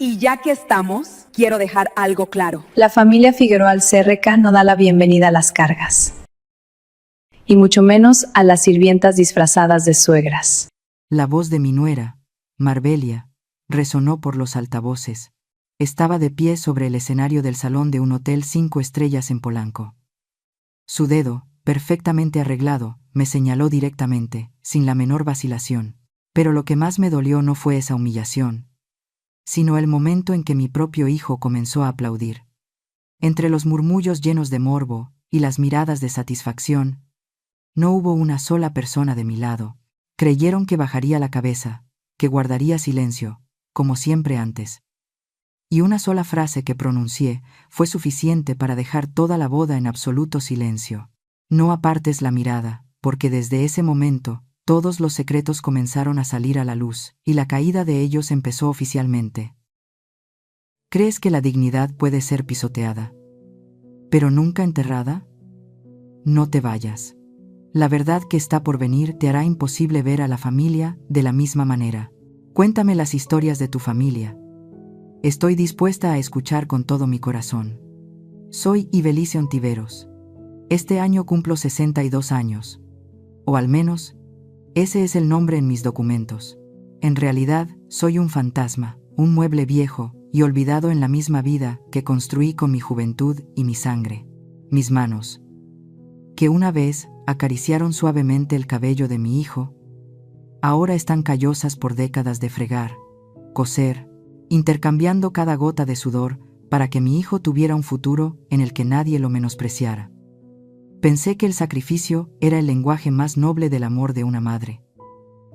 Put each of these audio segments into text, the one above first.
Y ya que estamos, quiero dejar algo claro. La familia Figueroa Alcerreca no da la bienvenida a las cargas, y mucho menos a las sirvientas disfrazadas de suegras. La voz de mi nuera, Marbelia, resonó por los altavoces. Estaba de pie sobre el escenario del salón de un hotel 5 estrellas en Polanco. Su dedo, perfectamente arreglado, me señaló directamente, sin la menor vacilación. Pero lo que más me dolió no fue esa humillación, sino el momento en que mi propio hijo comenzó a aplaudir. Entre los murmullos llenos de morbo y las miradas de satisfacción, no hubo una sola persona de mi lado. Creyeron que bajaría la cabeza, que guardaría silencio, como siempre antes. Y una sola frase que pronuncié fue suficiente para dejar toda la boda en absoluto silencio. No apartes la mirada, porque desde ese momento, todos los secretos comenzaron a salir a la luz, y la caída de ellos empezó oficialmente. ¿Crees que la dignidad puede ser pisoteada, pero nunca enterrada? No te vayas. La verdad que está por venir te hará imposible ver a la familia de la misma manera. Cuéntame las historias de tu familia. Estoy dispuesta a escuchar con todo mi corazón. Soy Ibelice Ontiveros. Este año cumplo 62 años. O al menos, ese es el nombre en mis documentos. En realidad, soy un fantasma, un mueble viejo y olvidado en la misma vida que construí con mi juventud y mi sangre. Mis manos, que una vez acariciaron suavemente el cabello de mi hijo, ahora están callosas por décadas de fregar, coser, intercambiando cada gota de sudor para que mi hijo tuviera un futuro en el que nadie lo menospreciara. Pensé que el sacrificio era el lenguaje más noble del amor de una madre.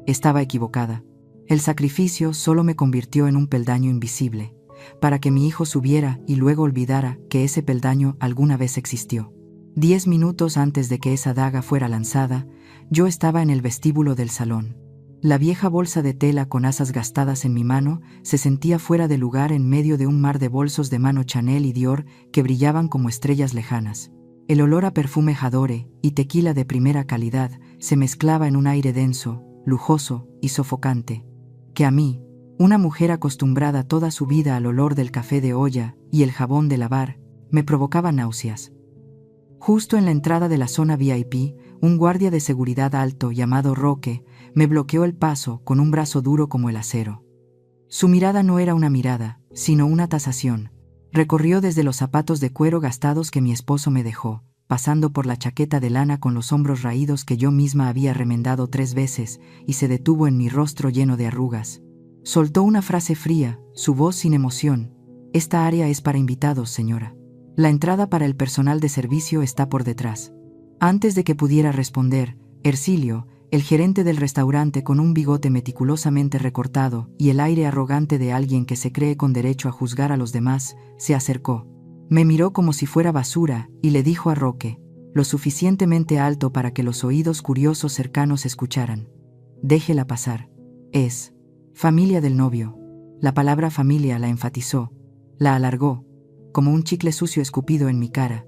Estaba equivocada. El sacrificio solo me convirtió en un peldaño invisible, para que mi hijo subiera y luego olvidara que ese peldaño alguna vez existió. 10 minutos antes de que esa daga fuera lanzada, yo estaba en el vestíbulo del salón. La vieja bolsa de tela con asas gastadas en mi mano se sentía fuera de lugar en medio de un mar de bolsos de mano Chanel y Dior que brillaban como estrellas lejanas. El olor a perfume Jadore y tequila de primera calidad se mezclaba en un aire denso, lujoso y sofocante, que a mí, una mujer acostumbrada toda su vida al olor del café de olla y el jabón de lavar, me provocaba náuseas. Justo en la entrada de la zona VIP, un guardia de seguridad alto llamado Roque me bloqueó el paso con un brazo duro como el acero. Su mirada no era una mirada, sino una tasación. Recorrió desde los zapatos de cuero gastados que mi esposo me dejó, pasando por la chaqueta de lana con los hombros raídos que yo misma había remendado 3 veces, y se detuvo en mi rostro lleno de arrugas. Soltó una frase fría, su voz sin emoción. Esta área es para invitados, señora. La entrada para el personal de servicio está por detrás. Antes de que pudiera responder, Ercilio, el gerente del restaurante con un bigote meticulosamente recortado y el aire arrogante de alguien que se cree con derecho a juzgar a los demás, se acercó. Me miró como si fuera basura y le dijo a Roque, lo suficientemente alto para que los oídos curiosos cercanos escucharan: déjela pasar. Es familia del novio. La palabra familia la enfatizó, la alargó, como un chicle sucio escupido en mi cara.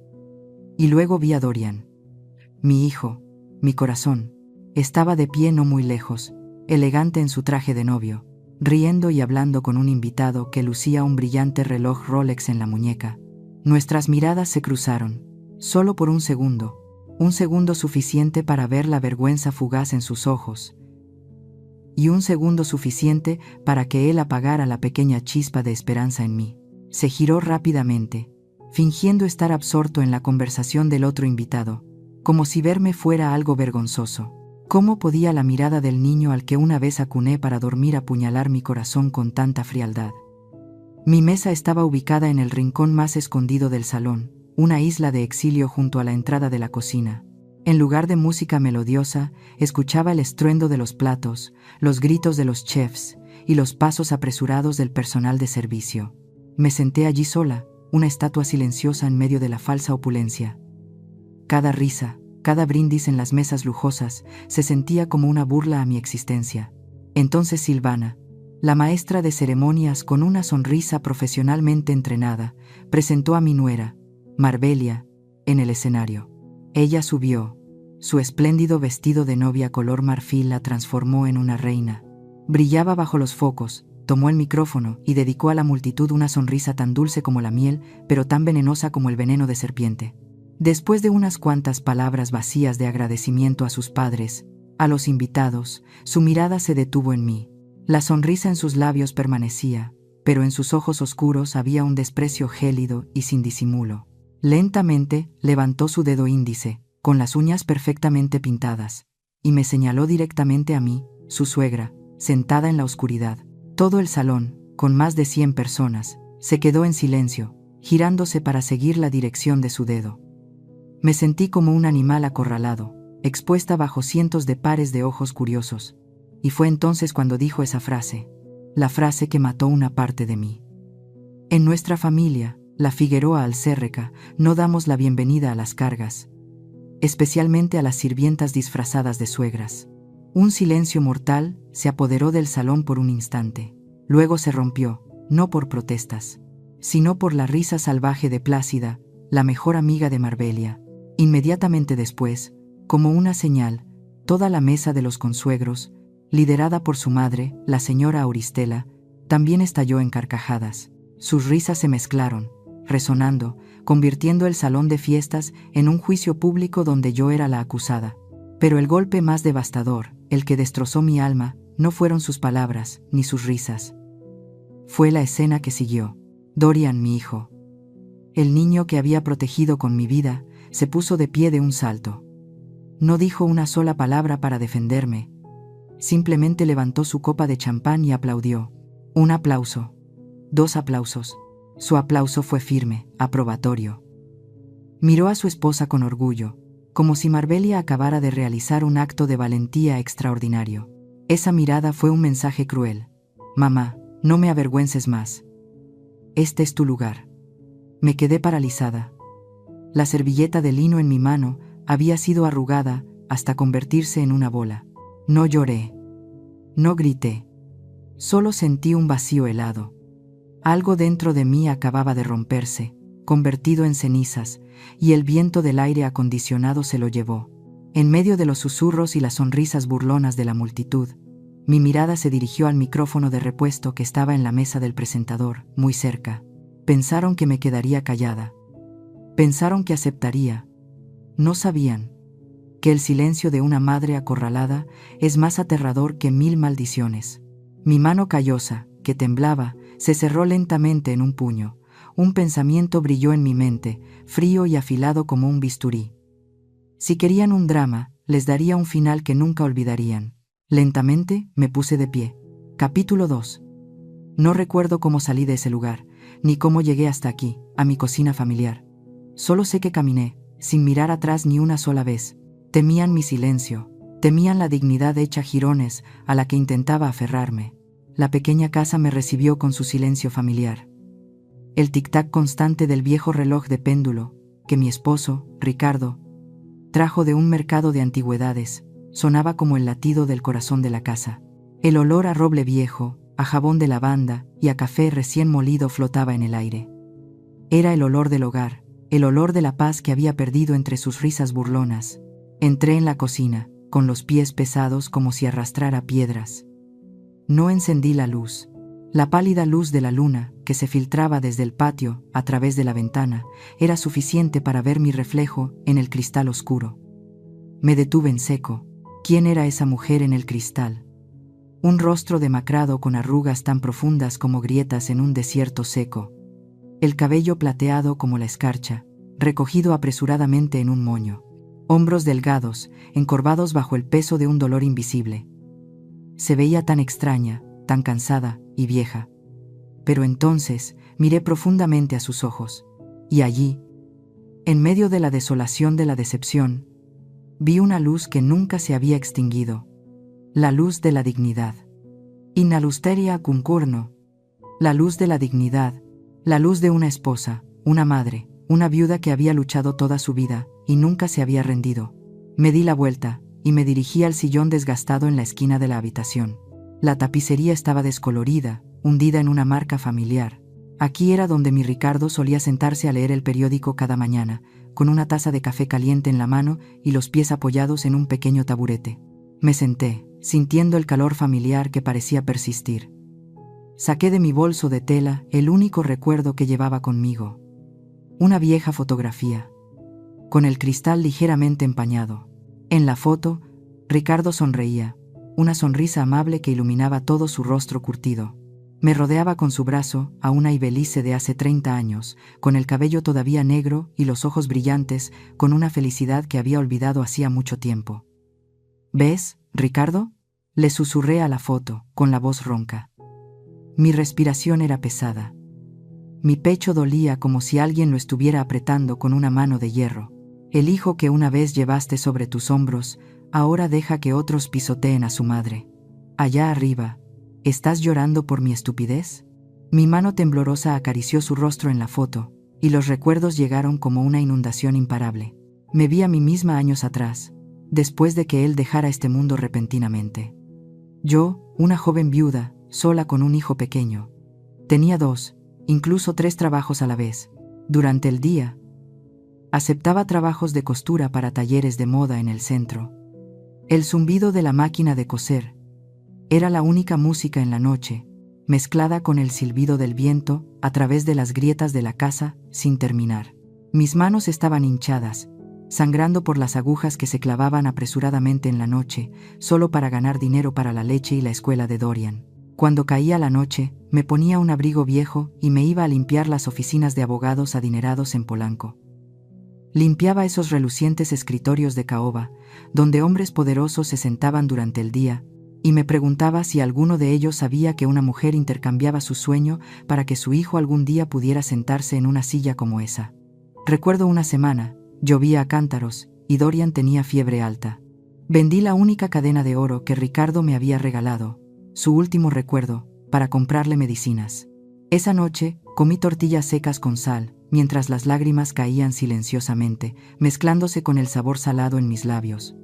Y luego vi a Dorian. Mi hijo, mi corazón, estaba de pie no muy lejos, elegante en su traje de novio, riendo y hablando con un invitado que lucía un brillante reloj Rolex en la muñeca. Nuestras miradas se cruzaron, solo por un segundo suficiente para ver la vergüenza fugaz en sus ojos, y un segundo suficiente para que él apagara la pequeña chispa de esperanza en mí. Se giró rápidamente, fingiendo estar absorto en la conversación del otro invitado, como si verme fuera algo vergonzoso. ¿Cómo podía la mirada del niño al que una vez acuné para dormir apuñalar mi corazón con tanta frialdad? Mi mesa estaba ubicada en el rincón más escondido del salón, una isla de exilio junto a la entrada de la cocina. En lugar de música melodiosa, escuchaba el estruendo de los platos, los gritos de los chefs y los pasos apresurados del personal de servicio. Me senté allí sola, una estatua silenciosa en medio de la falsa opulencia. Cada risa, cada brindis en las mesas lujosas, se sentía como una burla a mi existencia. Entonces Silvana, la maestra de ceremonias con una sonrisa profesionalmente entrenada, presentó a mi nuera, Marbelia, en el escenario. Ella subió. Su espléndido vestido de novia color marfil la transformó en una reina. Brillaba bajo los focos, tomó el micrófono y dedicó a la multitud una sonrisa tan dulce como la miel, pero tan venenosa como el veneno de serpiente. Después de unas cuantas palabras vacías de agradecimiento a sus padres, a los invitados, su mirada se detuvo en mí. La sonrisa en sus labios permanecía, pero en sus ojos oscuros había un desprecio gélido y sin disimulo. Lentamente levantó su dedo índice, con las uñas perfectamente pintadas, y me señaló directamente a mí, su suegra, sentada en la oscuridad. Todo el salón, con más de 100 personas, se quedó en silencio, girándose para seguir la dirección de su dedo. Me sentí como un animal acorralado, expuesta bajo cientos de pares de ojos curiosos, y fue entonces cuando dijo esa frase, la frase que mató una parte de mí. En nuestra familia, la Figueroa Alcérreca, no damos la bienvenida a las cargas, especialmente a las sirvientas disfrazadas de suegras. Un silencio mortal se apoderó del salón por un instante. Luego se rompió, no por protestas, sino por la risa salvaje de Plácida, la mejor amiga de Marbelia. Inmediatamente después, como una señal, toda la mesa de los consuegros, liderada por su madre, la señora Auristela, también estalló en carcajadas. Sus risas se mezclaron, resonando, convirtiendo el salón de fiestas en un juicio público donde yo era la acusada. Pero el golpe más devastador, el que destrozó mi alma, no fueron sus palabras, ni sus risas. Fue la escena que siguió. Dorian, mi hijo, el niño que había protegido con mi vida, se puso de pie de un salto. No dijo una sola palabra para defenderme. Simplemente levantó su copa de champán y aplaudió. Un aplauso. 2 aplausos. Su aplauso fue firme, aprobatorio. Miró a su esposa con orgullo, como si Marbelia acabara de realizar un acto de valentía extraordinario. Esa mirada fue un mensaje cruel. Mamá, no me avergüences más. Este es tu lugar. Me quedé paralizada. La servilleta de lino en mi mano había sido arrugada hasta convertirse en una bola. No lloré. No grité. Solo sentí un vacío helado. Algo dentro de mí acababa de romperse, convertido en cenizas, y el viento del aire acondicionado se lo llevó. En medio de los susurros y las sonrisas burlonas de la multitud, mi mirada se dirigió al micrófono de repuesto que estaba en la mesa del presentador, muy cerca. Pensaron que me quedaría callada. Pensaron que aceptaría. No sabían que el silencio de una madre acorralada es más aterrador que 1000 maldiciones. Mi mano callosa, que temblaba, se cerró lentamente en un puño. Un pensamiento brilló en mi mente, frío y afilado como un bisturí. Si querían un drama, les daría un final que nunca olvidarían. Lentamente me puse de pie. Capítulo 2. No recuerdo cómo salí de ese lugar, ni cómo llegué hasta aquí, a mi cocina familiar. Solo sé que caminé, sin mirar atrás ni una sola vez. Temían mi silencio, temían la dignidad hecha jirones a la que intentaba aferrarme. La pequeña casa me recibió con su silencio familiar. El tic-tac constante del viejo reloj de péndulo, que mi esposo, Ricardo, trajo de un mercado de antigüedades, sonaba como el latido del corazón de la casa. El olor a roble viejo, a jabón de lavanda y a café recién molido flotaba en el aire. Era el olor del hogar, el olor de la paz que había perdido entre sus risas burlonas. Entré en la cocina, con los pies pesados como si arrastrara piedras. No encendí la luz. La pálida luz de la luna, que se filtraba desde el patio, a través de la ventana, era suficiente para ver mi reflejo en el cristal oscuro. Me detuve en seco. ¿Quién era esa mujer en el cristal? Un rostro demacrado con arrugas tan profundas como grietas en un desierto seco. El cabello plateado como la escarcha, recogido apresuradamente en un moño. Hombros delgados, encorvados bajo el peso de un dolor invisible. Se veía tan extraña, tan cansada y vieja. Pero entonces miré profundamente a sus ojos, y allí, en medio de la desolación de la decepción, vi una luz que nunca se había extinguido, la luz de la dignidad. Inalusteria concurno, la luz de la dignidad, la luz de una esposa, una madre, una viuda que había luchado toda su vida y nunca se había rendido. Me di la vuelta y me dirigí al sillón desgastado en la esquina de la habitación. La tapicería estaba descolorida, hundida en una marca familiar. Aquí era donde mi Ricardo solía sentarse a leer el periódico cada mañana, con una taza de café caliente en la mano y los pies apoyados en un pequeño taburete. Me senté, sintiendo el calor familiar que parecía persistir. Saqué de mi bolso de tela el único recuerdo que llevaba conmigo. Una vieja fotografía, con el cristal ligeramente empañado. En la foto, Ricardo sonreía, una sonrisa amable que iluminaba todo su rostro curtido. Me rodeaba con su brazo a una Ibelice de hace 30 años, con el cabello todavía negro y los ojos brillantes, con una felicidad que había olvidado hacía mucho tiempo. ¿Ves, Ricardo?, le susurré a la foto, con la voz ronca. Mi respiración era pesada. Mi pecho dolía como si alguien lo estuviera apretando con una mano de hierro. El hijo que una vez llevaste sobre tus hombros, ahora deja que otros pisoteen a su madre. Allá arriba, ¿estás llorando por mi estupidez? Mi mano temblorosa acarició su rostro en la foto, y los recuerdos llegaron como una inundación imparable. Me vi a mí misma años atrás, después de que él dejara este mundo repentinamente. Yo, una joven viuda, sola con un hijo pequeño. Tenía 2, incluso 3 trabajos a la vez. Durante el día, aceptaba trabajos de costura para talleres de moda en el centro. El zumbido de la máquina de coser era la única música en la noche, mezclada con el silbido del viento a través de las grietas de la casa sin terminar. Mis manos estaban hinchadas, sangrando por las agujas que se clavaban apresuradamente en la noche, solo para ganar dinero para la leche y la escuela de Dorian. Cuando caía la noche, me ponía un abrigo viejo y me iba a limpiar las oficinas de abogados adinerados en Polanco. Limpiaba esos relucientes escritorios de caoba, donde hombres poderosos se sentaban durante el día, y me preguntaba si alguno de ellos sabía que una mujer intercambiaba su sueño para que su hijo algún día pudiera sentarse en una silla como esa. Recuerdo una semana, llovía a cántaros, y Dorian tenía fiebre alta. Vendí la única cadena de oro que Ricardo me había regalado, su último recuerdo, para comprarle medicinas. Esa noche, comí tortillas secas con sal, mientras las lágrimas caían silenciosamente, mezclándose con el sabor salado en mis labios.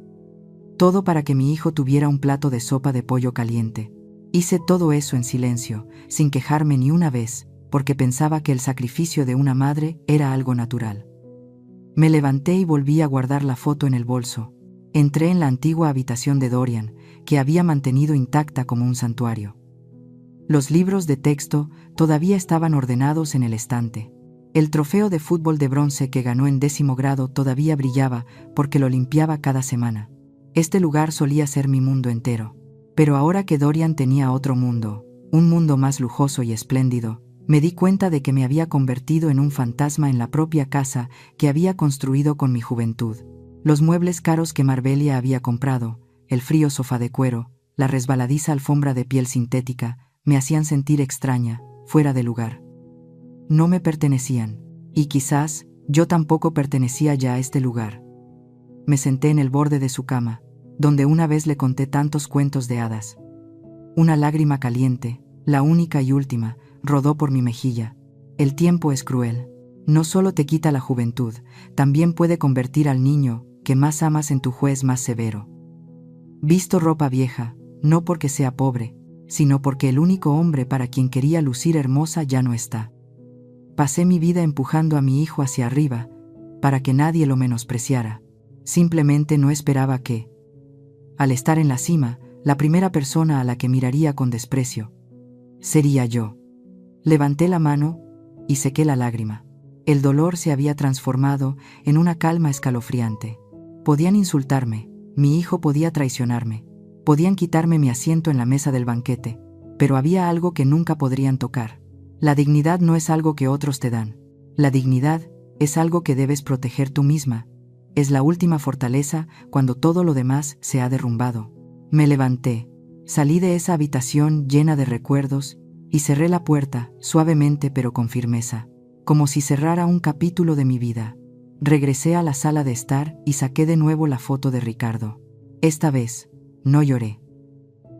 Todo para que mi hijo tuviera un plato de sopa de pollo caliente. Hice todo eso en silencio, sin quejarme ni una vez, porque pensaba que el sacrificio de una madre era algo natural. Me levanté y volví a guardar la foto en el bolso. Entré en la antigua habitación de Dorian, que había mantenido intacta como un santuario. Los libros de texto todavía estaban ordenados en el estante. El trofeo de fútbol de bronce que ganó en 10º grado todavía brillaba porque lo limpiaba cada semana. Este lugar solía ser mi mundo entero. Pero ahora que Dorian tenía otro mundo, un mundo más lujoso y espléndido, me di cuenta de que me había convertido en un fantasma en la propia casa que había construido con mi juventud. Los muebles caros que Marbelia había comprado, el frío sofá de cuero, la resbaladiza alfombra de piel sintética, me hacían sentir extraña, fuera de lugar. No me pertenecían, y quizás yo tampoco pertenecía ya a este lugar. Me senté en el borde de su cama, donde una vez le conté tantos cuentos de hadas. Una lágrima caliente, la única y última, rodó por mi mejilla. El tiempo es cruel. No solo te quita la juventud, también puede convertir al niño que más amas en tu juez más severo. Visto ropa vieja, no porque sea pobre, sino porque el único hombre para quien quería lucir hermosa ya no está. Pasé mi vida empujando a mi hijo hacia arriba, para que nadie lo menospreciara. Simplemente no esperaba que, al estar en la cima, la primera persona a la que miraría con desprecio sería yo. Levanté la mano y sequé la lágrima. El dolor se había transformado en una calma escalofriante. Podían insultarme, mi hijo podía traicionarme, podían quitarme mi asiento en la mesa del banquete, pero había algo que nunca podrían tocar. La dignidad no es algo que otros te dan. La dignidad es algo que debes proteger tú misma. Es la última fortaleza cuando todo lo demás se ha derrumbado. Me levanté, salí de esa habitación llena de recuerdos y cerré la puerta, suavemente pero con firmeza, como si cerrara un capítulo de mi vida. Regresé a la sala de estar y saqué de nuevo la foto de Ricardo. Esta vez, no lloré.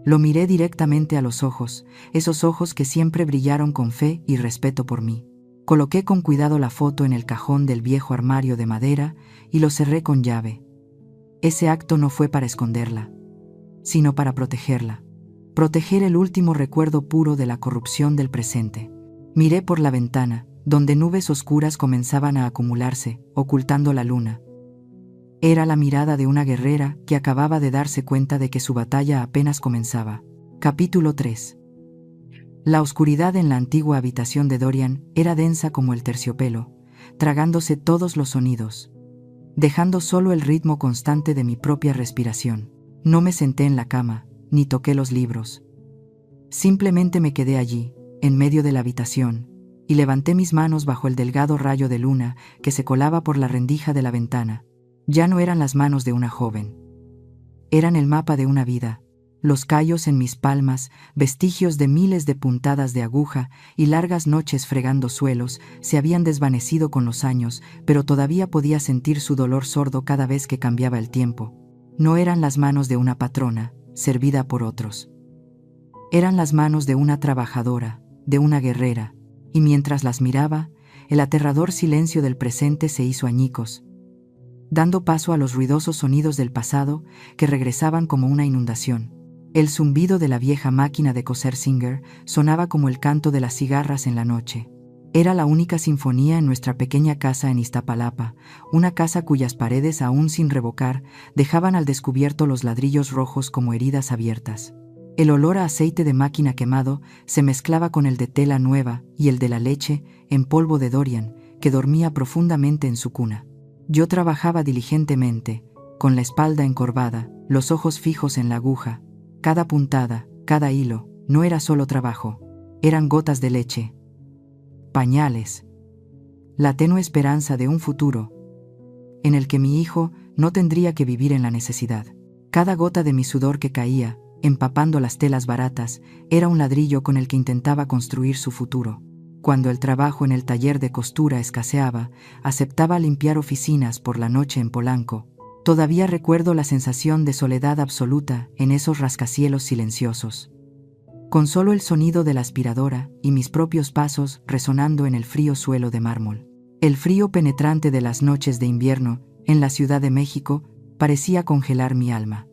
Lo miré directamente a los ojos, esos ojos que siempre brillaron con fe y respeto por mí. Coloqué con cuidado la foto en el cajón del viejo armario de madera y lo cerré con llave. Ese acto no fue para esconderla, sino para protegerla. Proteger el último recuerdo puro de la corrupción del presente. Miré por la ventana, donde nubes oscuras comenzaban a acumularse, ocultando la luna. Era la mirada de una guerrera que acababa de darse cuenta de que su batalla apenas comenzaba. Capítulo 3. La oscuridad en la antigua habitación de Dorian era densa como el terciopelo, tragándose todos los sonidos, dejando solo el ritmo constante de mi propia respiración. No me senté en la cama, ni toqué los libros. Simplemente me quedé allí, en medio de la habitación, y levanté mis manos bajo el delgado rayo de luna que se colaba por la rendija de la ventana. Ya no eran las manos de una joven. Eran el mapa de una vida. Los callos en mis palmas, vestigios de miles de puntadas de aguja y largas noches fregando suelos, se habían desvanecido con los años, pero todavía podía sentir su dolor sordo cada vez que cambiaba el tiempo. No eran las manos de una patrona, servida por otros. Eran las manos de una trabajadora, de una guerrera, y mientras las miraba, el aterrador silencio del presente se hizo añicos, dando paso a los ruidosos sonidos del pasado que regresaban como una inundación. El zumbido de la vieja máquina de coser Singer sonaba como el canto de las cigarras en la noche. Era la única sinfonía en nuestra pequeña casa en Iztapalapa, una casa cuyas paredes, aún sin revocar, dejaban al descubierto los ladrillos rojos como heridas abiertas. El olor a aceite de máquina quemado se mezclaba con el de tela nueva y el de la leche en polvo de Dorian, que dormía profundamente en su cuna. Yo trabajaba diligentemente, con la espalda encorvada, los ojos fijos en la aguja. Cada puntada, cada hilo, no era solo trabajo, eran gotas de leche, pañales, la tenue esperanza de un futuro en el que mi hijo no tendría que vivir en la necesidad. Cada gota de mi sudor que caía, empapando las telas baratas, era un ladrillo con el que intentaba construir su futuro. Cuando el trabajo en el taller de costura escaseaba, aceptaba limpiar oficinas por la noche en Polanco. Todavía recuerdo la sensación de soledad absoluta en esos rascacielos silenciosos, con solo el sonido de la aspiradora y mis propios pasos resonando en el frío suelo de mármol. El frío penetrante de las noches de invierno en la Ciudad de México parecía congelar mi alma.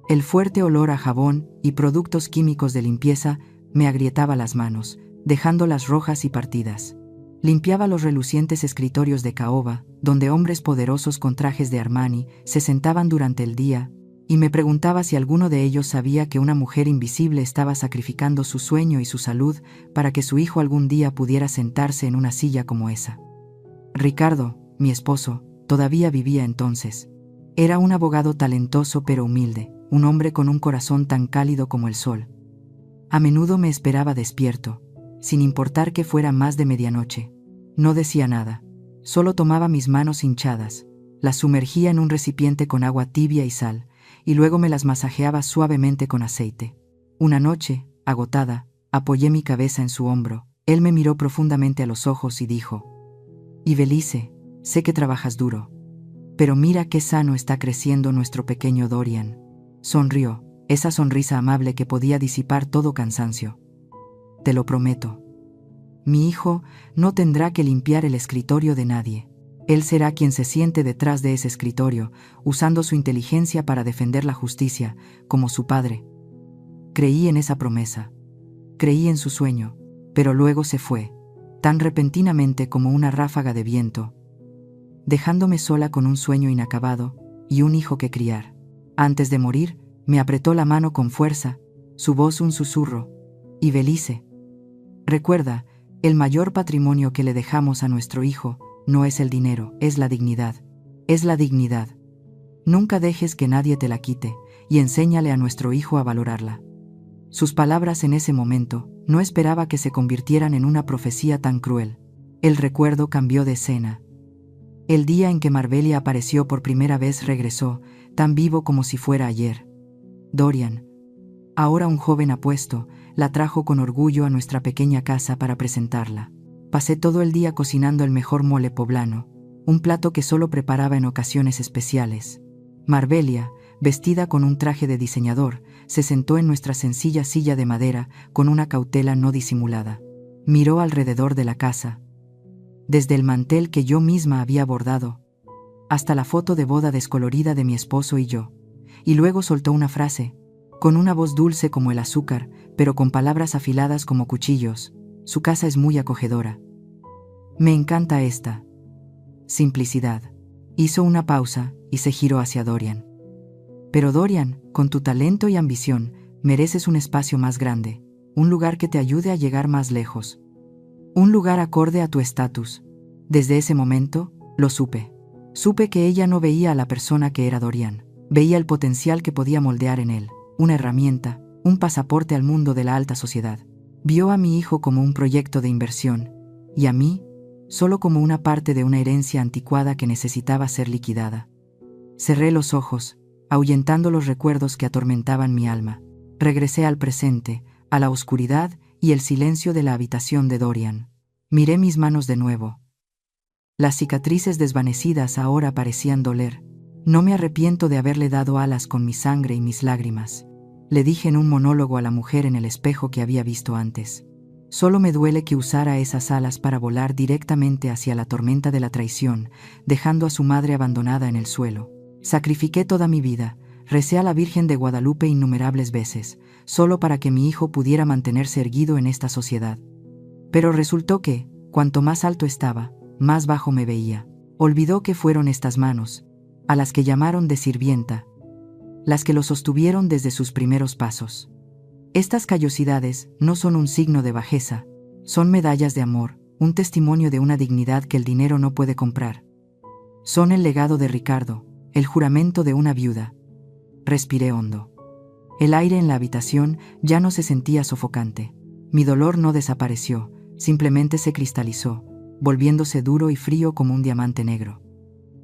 El fuerte olor a jabón y productos químicos de limpieza me agrietaba las manos, dejándolas rojas y partidas. Limpiaba los relucientes escritorios de caoba, donde hombres poderosos con trajes de Armani se sentaban durante el día, y me preguntaba si alguno de ellos sabía que una mujer invisible estaba sacrificando su sueño y su salud para que su hijo algún día pudiera sentarse en una silla como esa. Ricardo, mi esposo, todavía vivía entonces. Era un abogado talentoso pero humilde, un hombre con un corazón tan cálido como el sol. A menudo me esperaba despierto, sin importar que fuera más de medianoche. No decía nada, solo tomaba mis manos hinchadas, las sumergía en un recipiente con agua tibia y sal, y luego me las masajeaba suavemente con aceite. Una noche, agotada, apoyé mi cabeza en su hombro. Él me miró profundamente a los ojos y dijo: «Ibelice, sé que trabajas duro, pero mira qué sano está creciendo nuestro pequeño Dorian». Sonrió, esa sonrisa amable que podía disipar todo cansancio. «Te lo prometo. Mi hijo no tendrá que limpiar el escritorio de nadie. Él será quien se siente detrás de ese escritorio, usando su inteligencia para defender la justicia, como su padre». Creí en esa promesa. Creí en su sueño, pero luego se fue, tan repentinamente como una ráfaga de viento, dejándome sola con un sueño inacabado y un hijo que criar. Antes de morir, me apretó la mano con fuerza, su voz un susurro: «Ibelice, recuerda, el mayor patrimonio que le dejamos a nuestro hijo no es el dinero, es la dignidad. Es la dignidad. Nunca dejes que nadie te la quite, y enséñale a nuestro hijo a valorarla». Sus palabras en ese momento no esperaba que se convirtieran en una profecía tan cruel. El recuerdo cambió de escena. El día en que Marbelia apareció por primera vez regresó, tan vivo como si fuera ayer. Dorian, ahora un joven apuesto, la trajo con orgullo a nuestra pequeña casa para presentarla. Pasé todo el día cocinando el mejor mole poblano, un plato que solo preparaba en ocasiones especiales. Marbelia, vestida con un traje de diseñador, se sentó en nuestra sencilla silla de madera con una cautela no disimulada. Miró alrededor de la casa, desde el mantel que yo misma había bordado, hasta la foto de boda descolorida de mi esposo y yo, y luego soltó una frase, con una voz dulce como el azúcar, pero con palabras afiladas como cuchillos: «Su casa es muy acogedora. Me encanta esta simplicidad». Hizo una pausa y se giró hacia Dorian. «Pero Dorian, con tu talento y ambición, mereces un espacio más grande. un lugar que te ayude a llegar más lejos. Un lugar acorde a tu estatus. Desde ese momento, lo supe. Supe que ella no veía a la persona que era Dorian. Veía el potencial que podía moldear en él, una herramienta, un pasaporte al mundo de la alta sociedad. Vio a mi hijo como un proyecto de inversión, y a mí, solo como una parte de una herencia anticuada que necesitaba ser liquidada. Cerré los ojos, ahuyentando los recuerdos que atormentaban mi alma. Regresé al presente, a la oscuridad y el silencio de la habitación de Dorian. Miré mis manos de nuevo. Las cicatrices desvanecidas ahora parecían doler. No me arrepiento de haberle dado alas con mi sangre y mis lágrimas, le dije en un monólogo a la mujer en el espejo que había visto antes. Solo me duele que usara esas alas para volar directamente hacia la tormenta de la traición, dejando a su madre abandonada en el suelo. Sacrifiqué toda mi vida, recé a la Virgen de Guadalupe innumerables veces, solo para que mi hijo pudiera mantenerse erguido en esta sociedad. Pero resultó que, cuanto más alto estaba, más bajo me veía. Olvidó que fueron estas manos, a las que llamaron de sirvienta, las que lo sostuvieron desde sus primeros pasos. Estas callosidades no son un signo de bajeza, son medallas de amor, un testimonio de una dignidad que el dinero no puede comprar. Son el legado de Ricardo, el juramento de una viuda. Respiré hondo. El aire en la habitación ya no se sentía sofocante. Mi dolor no desapareció, simplemente se cristalizó, volviéndose duro y frío como un diamante negro.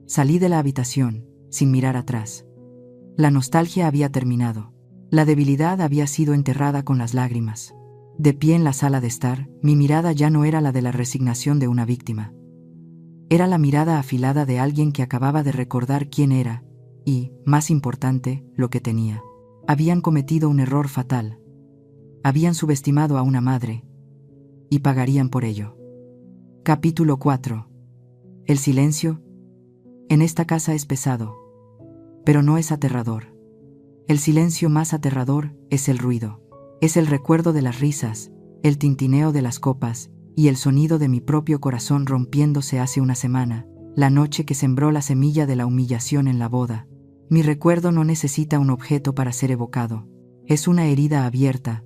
Salí de la habitación, sin mirar atrás. La nostalgia había terminado. La debilidad había sido enterrada con las lágrimas. De pie en la sala de estar, mi mirada ya no era la de la resignación de una víctima. Era la mirada afilada de alguien que acababa de recordar quién era y, más importante, lo que tenía. Habían cometido un error fatal. Habían subestimado a una madre y pagarían por ello. Capítulo 4. El silencio en esta casa es pesado, pero no es aterrador. El silencio más aterrador es el ruido. Es el recuerdo de las risas, el tintineo de las copas y el sonido de mi propio corazón rompiéndose hace una semana, la noche que sembró la semilla de la humillación en la boda. Mi recuerdo no necesita un objeto para ser evocado. Es una herida abierta.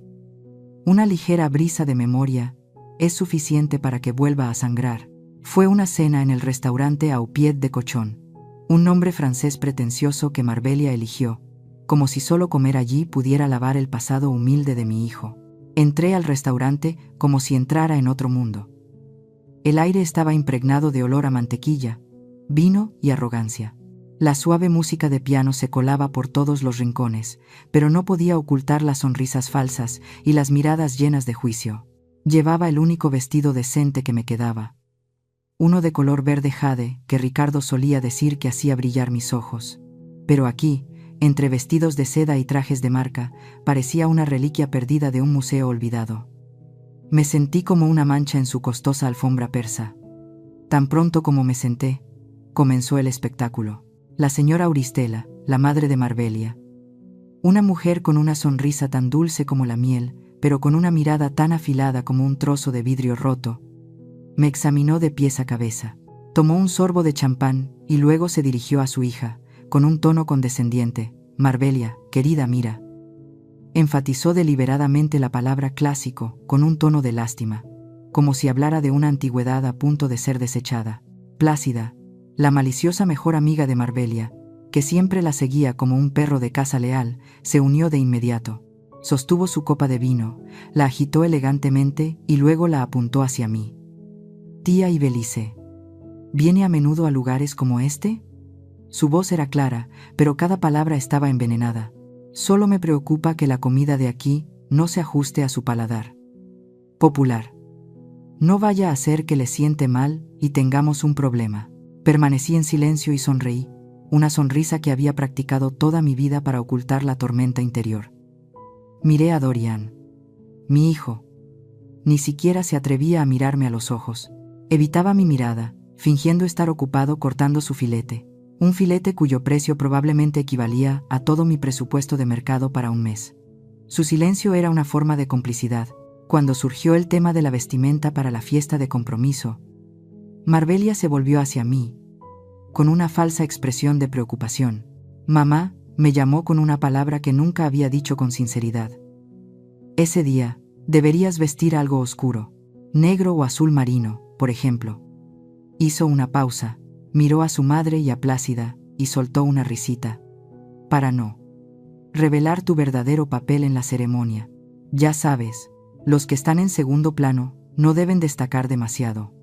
Una ligera brisa de memoria es suficiente para que vuelva a sangrar. Fue una cena en el restaurante Au Pied de Cochon, un nombre francés pretencioso que Marbelia eligió, como si solo comer allí pudiera lavar el pasado humilde de mi hijo. Entré al restaurante como si entrara en otro mundo. El aire estaba impregnado de olor a mantequilla, vino y arrogancia. La suave música de piano se colaba por todos los rincones, pero no podía ocultar las sonrisas falsas y las miradas llenas de juicio. Llevaba el único vestido decente que me quedaba, uno de color verde jade que Ricardo solía decir que hacía brillar mis ojos. Pero aquí, entre vestidos de seda y trajes de marca, parecía una reliquia perdida de un museo olvidado. Me sentí como una mancha en su costosa alfombra persa. Tan pronto como me senté, comenzó el espectáculo. La señora Auristela, la madre de Marbelia. Una mujer con una sonrisa tan dulce como la miel, pero con una mirada tan afilada como un trozo de vidrio roto, me examinó de pies a cabeza. Tomó un sorbo de champán y luego se dirigió a su hija, con un tono condescendiente. Marbelia, querida, mira. Enfatizó deliberadamente la palabra clásico, con un tono de lástima, como si hablara de una antigüedad a punto de ser desechada. Plácida, la maliciosa mejor amiga de Marbelia, que siempre la seguía como un perro de caza leal, se unió de inmediato. Sostuvo su copa de vino, la agitó elegantemente y luego la apuntó hacia mí. Tía Ibelice, ¿viene a menudo a lugares como este? Su voz era clara, pero cada palabra estaba envenenada. Solo me preocupa que la comida de aquí no se ajuste a su paladar popular. No vaya a ser que le siente mal y tengamos un problema. Permanecí en silencio y sonreí, una sonrisa que había practicado toda mi vida para ocultar la tormenta interior. Miré a Dorian, mi hijo. Ni siquiera se atrevía a mirarme a los ojos. Evitaba mi mirada, fingiendo estar ocupado cortando su filete. Un filete cuyo precio probablemente equivalía a todo mi presupuesto de mercado para un mes. Su silencio era una forma de complicidad. Cuando surgió el tema de la vestimenta para la fiesta de compromiso, Marbelia se volvió hacia mí, con una falsa expresión de preocupación. Mamá, me llamó con una palabra que nunca había dicho con sinceridad. Ese día, Deberías vestir algo oscuro, negro o azul marino, por ejemplo. Hizo una pausa, miró a su madre y a Plácida, y soltó una risita. Para no revelar tu verdadero papel en la ceremonia. Ya sabes, los que están en segundo plano no deben destacar demasiado.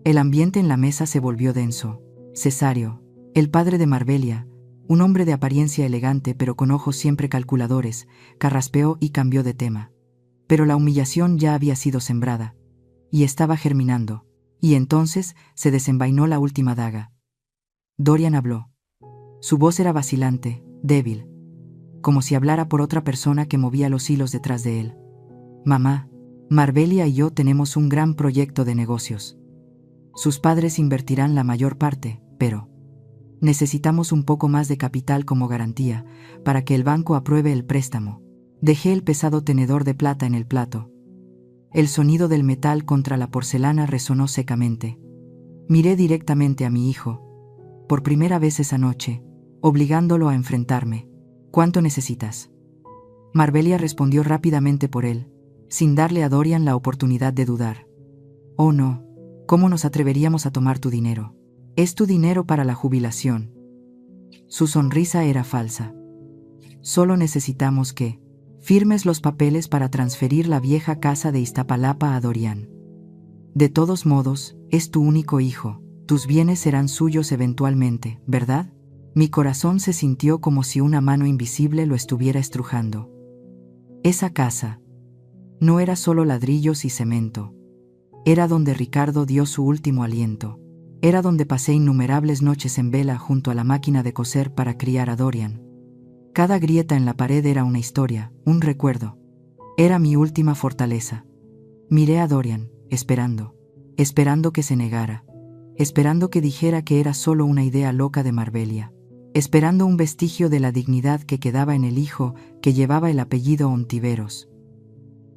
El ambiente en la mesa se volvió denso. Cesario, el padre de Marbelia, un hombre de apariencia elegante pero con ojos siempre calculadores, carraspeó y cambió de tema. Pero la humillación ya había sido sembrada, y estaba germinando, y entonces se desenvainó la última daga. Dorian habló. Su voz era vacilante, débil, como si hablara por otra persona que movía los hilos detrás de él. Mamá, Marbelia y yo tenemos un gran proyecto de negocios. Sus padres invertirán la mayor parte, pero necesitamos un poco más de capital como garantía para que el banco apruebe el préstamo. Dejé el pesado tenedor de plata en el plato. El sonido del metal contra la porcelana resonó secamente. Miré directamente a mi hijo, por primera vez esa noche, obligándolo a enfrentarme. ¿Cuánto necesitas? Marbelia respondió rápidamente por él, sin darle a Dorian la oportunidad de dudar. Oh no, ¿cómo nos atreveríamos a tomar tu dinero? Es tu dinero para la jubilación. Su sonrisa era falsa. Solo necesitamos que firmes los papeles para transferir la vieja casa de Iztapalapa a Dorian. De todos modos, es tu único hijo. Tus bienes serán suyos eventualmente, ¿verdad? Mi corazón se sintió como si una mano invisible lo estuviera estrujando. Esa casa no era solo ladrillos y cemento. Era donde Ricardo dio su último aliento. Era donde pasé innumerables noches en vela junto a la máquina de coser para criar a Dorian. Cada grieta en la pared era una historia, un recuerdo. Era mi última fortaleza. Miré a Dorian, esperando que se negara, esperando que dijera que era solo una idea loca de Marbelia, esperando un vestigio de la dignidad que quedaba en el hijo que llevaba el apellido Ontiveros.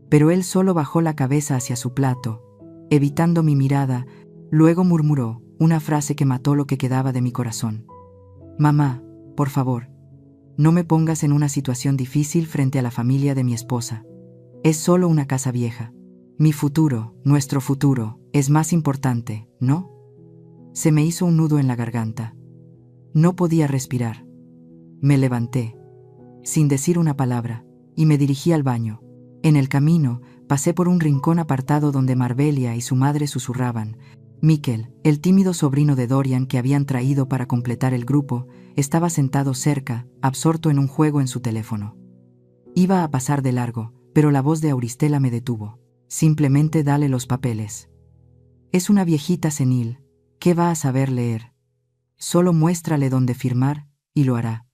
Pero él solo bajó la cabeza hacia su plato, evitando mi mirada, luego murmuró una frase que mató lo que quedaba de mi corazón. Mamá, por favor, no me pongas en una situación difícil frente a la familia de mi esposa. Es solo una casa vieja. Mi futuro, nuestro futuro, es más importante, ¿no? Se me hizo un nudo en la garganta. No podía respirar. Me levanté, sin decir una palabra, y me dirigí al baño. En el camino, pasé por un rincón apartado donde Marbelia y su madre susurraban. Miquel, el tímido sobrino de Dorian que habían traído para completar el grupo, estaba sentado cerca, absorto en un juego en su teléfono. Iba a pasar de largo, pero la voz de Auristela me detuvo. Simplemente dale los papeles. Es una viejita senil. ¿Qué va a saber leer? Solo muéstrale dónde firmar, y lo hará.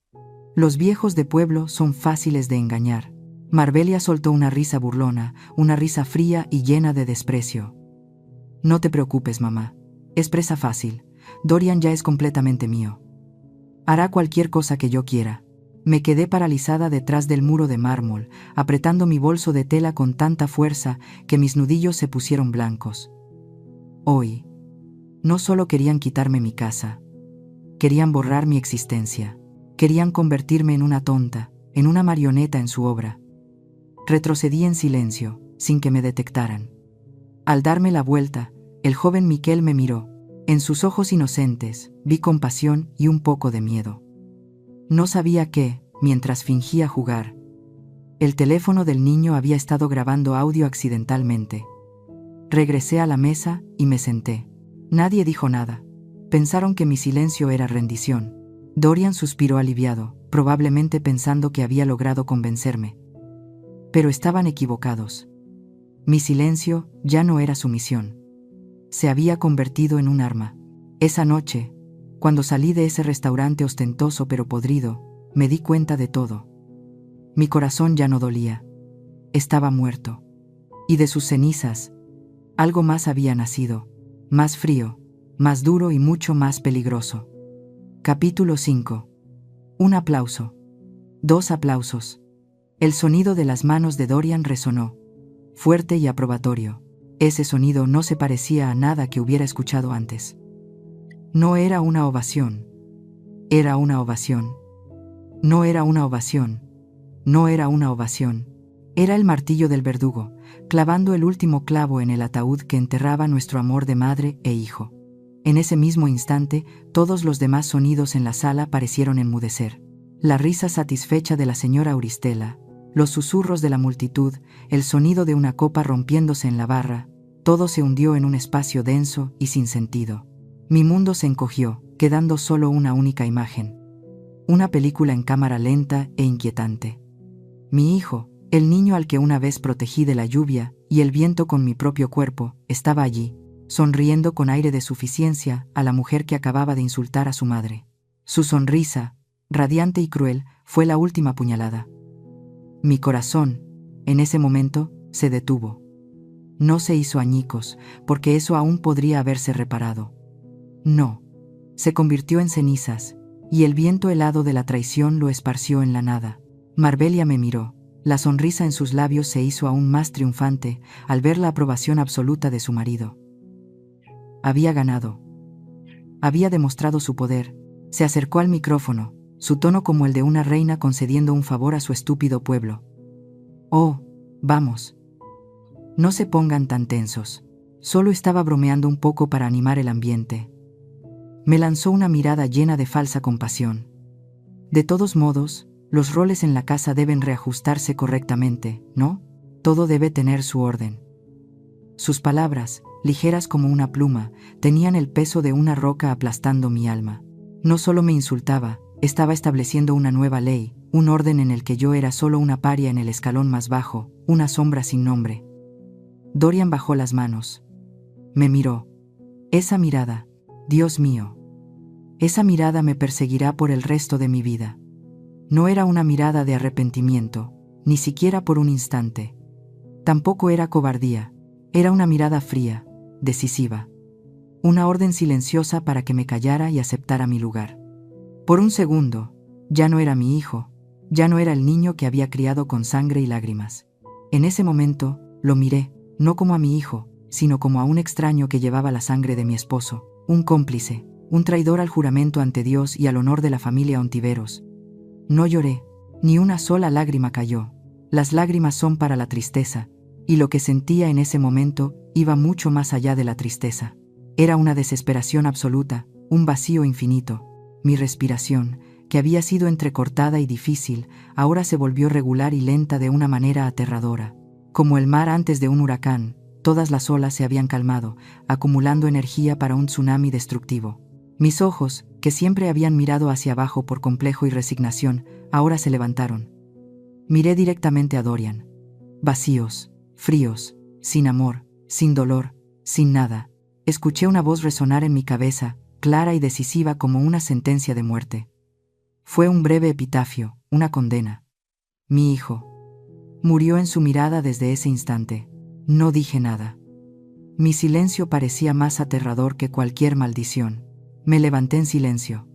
Los viejos de pueblo son fáciles de engañar. Marbelia soltó una risa burlona, una risa fría y llena de desprecio. No te preocupes, mamá. Es presa fácil. Dorian ya es completamente mío. Hará cualquier cosa que yo quiera. Me quedé paralizada detrás del muro de mármol, apretando mi bolso de tela con tanta fuerza que mis nudillos se pusieron blancos. Hoy, no solo querían quitarme mi casa, querían borrar mi existencia. Querían convertirme en una tonta, en una marioneta en su obra. Retrocedí en silencio, sin que me detectaran. Al darme la vuelta, el joven Miquel me miró. En sus ojos inocentes, vi compasión y un poco de miedo. No sabía que, mientras fingía jugar, el teléfono del niño había estado grabando audio accidentalmente. Regresé a la mesa y me senté. Nadie dijo nada. Pensaron que mi silencio era rendición. Dorian suspiró aliviado, probablemente pensando que había logrado convencerme. Pero estaban equivocados. Mi silencio ya no era sumisión. Se había convertido en un arma. Esa noche, cuando salí de ese restaurante ostentoso pero podrido, me di cuenta de todo. Mi corazón ya no dolía. Estaba muerto. Y de sus cenizas, algo más había nacido, más frío, más duro y mucho más peligroso. Capítulo 5. Un aplauso. 2 aplausos. El sonido de las manos de Dorian resonó, fuerte y aprobatorio. Ese sonido no se parecía a nada que hubiera escuchado antes. No era una ovación. Era una ovación. No era una ovación. No era una ovación. Era el martillo del verdugo, clavando el último clavo en el ataúd que enterraba nuestro amor de madre e hijo. En ese mismo instante, todos los demás sonidos en la sala parecieron enmudecer. La risa satisfecha de la señora Auristela, los susurros de la multitud, el sonido de una copa rompiéndose en la barra, todo se hundió en un espacio denso y sin sentido. Mi mundo se encogió, quedando solo una única imagen. Una película en cámara lenta e inquietante. Mi hijo, el niño al que una vez protegí de la lluvia y el viento con mi propio cuerpo, estaba allí, sonriendo con aire de suficiencia a la mujer que acababa de insultar a su madre. Su sonrisa, radiante y cruel, fue la última puñalada. Mi corazón, en ese momento, se detuvo. No se hizo añicos, porque eso aún podría haberse reparado. No. Se convirtió en cenizas, y el viento helado de la traición lo esparció en la nada. Marbelia me miró. La sonrisa en sus labios se hizo aún más triunfante al ver la aprobación absoluta de su marido. Había ganado. Había demostrado su poder. Se acercó al micrófono, su tono como el de una reina concediendo un favor a su estúpido pueblo. «Oh, vamos. No se pongan tan tensos. Solo estaba bromeando un poco para animar el ambiente». Me lanzó una mirada llena de falsa compasión. De todos modos, los roles en la casa deben reajustarse correctamente, ¿no? Todo debe tener su orden. Sus palabras, ligeras como una pluma, tenían el peso de una roca aplastando mi alma. No solo me insultaba, estaba estableciendo una nueva ley, un orden en el que yo era solo una paria en el escalón más bajo, una sombra sin nombre. Dorian bajó las manos. Me miró. Esa mirada, Dios mío. Esa mirada me perseguirá por el resto de mi vida. No era una mirada de arrepentimiento, ni siquiera por un instante. Tampoco era cobardía, era una mirada fría, decisiva. Una orden silenciosa para que me callara y aceptara mi lugar. Por un segundo, ya no era mi hijo, ya no era el niño que había criado con sangre y lágrimas. En ese momento, lo miré, no como a mi hijo, sino como a un extraño que llevaba la sangre de mi esposo, un cómplice, un traidor al juramento ante Dios y al honor de la familia Ontiveros. No lloré, ni una sola lágrima cayó. Las lágrimas son para la tristeza, y lo que sentía en ese momento iba mucho más allá de la tristeza. Era una desesperación absoluta, un vacío infinito. Mi respiración, que había sido entrecortada y difícil, ahora se volvió regular y lenta de una manera aterradora. Como el mar antes de un huracán, todas las olas se habían calmado, acumulando energía para un tsunami destructivo. Mis ojos, que siempre habían mirado hacia abajo por complejo y resignación, ahora se levantaron. Miré directamente a Dorian. Vacíos, fríos, sin amor, sin dolor, sin nada. Escuché una voz resonar en mi cabeza, clara y decisiva como una sentencia de muerte. Fue un breve epitafio, una condena. Mi hijo. Murió en su mirada desde ese instante. No dije nada. Mi silencio parecía más aterrador que cualquier maldición. Me levanté en silencio.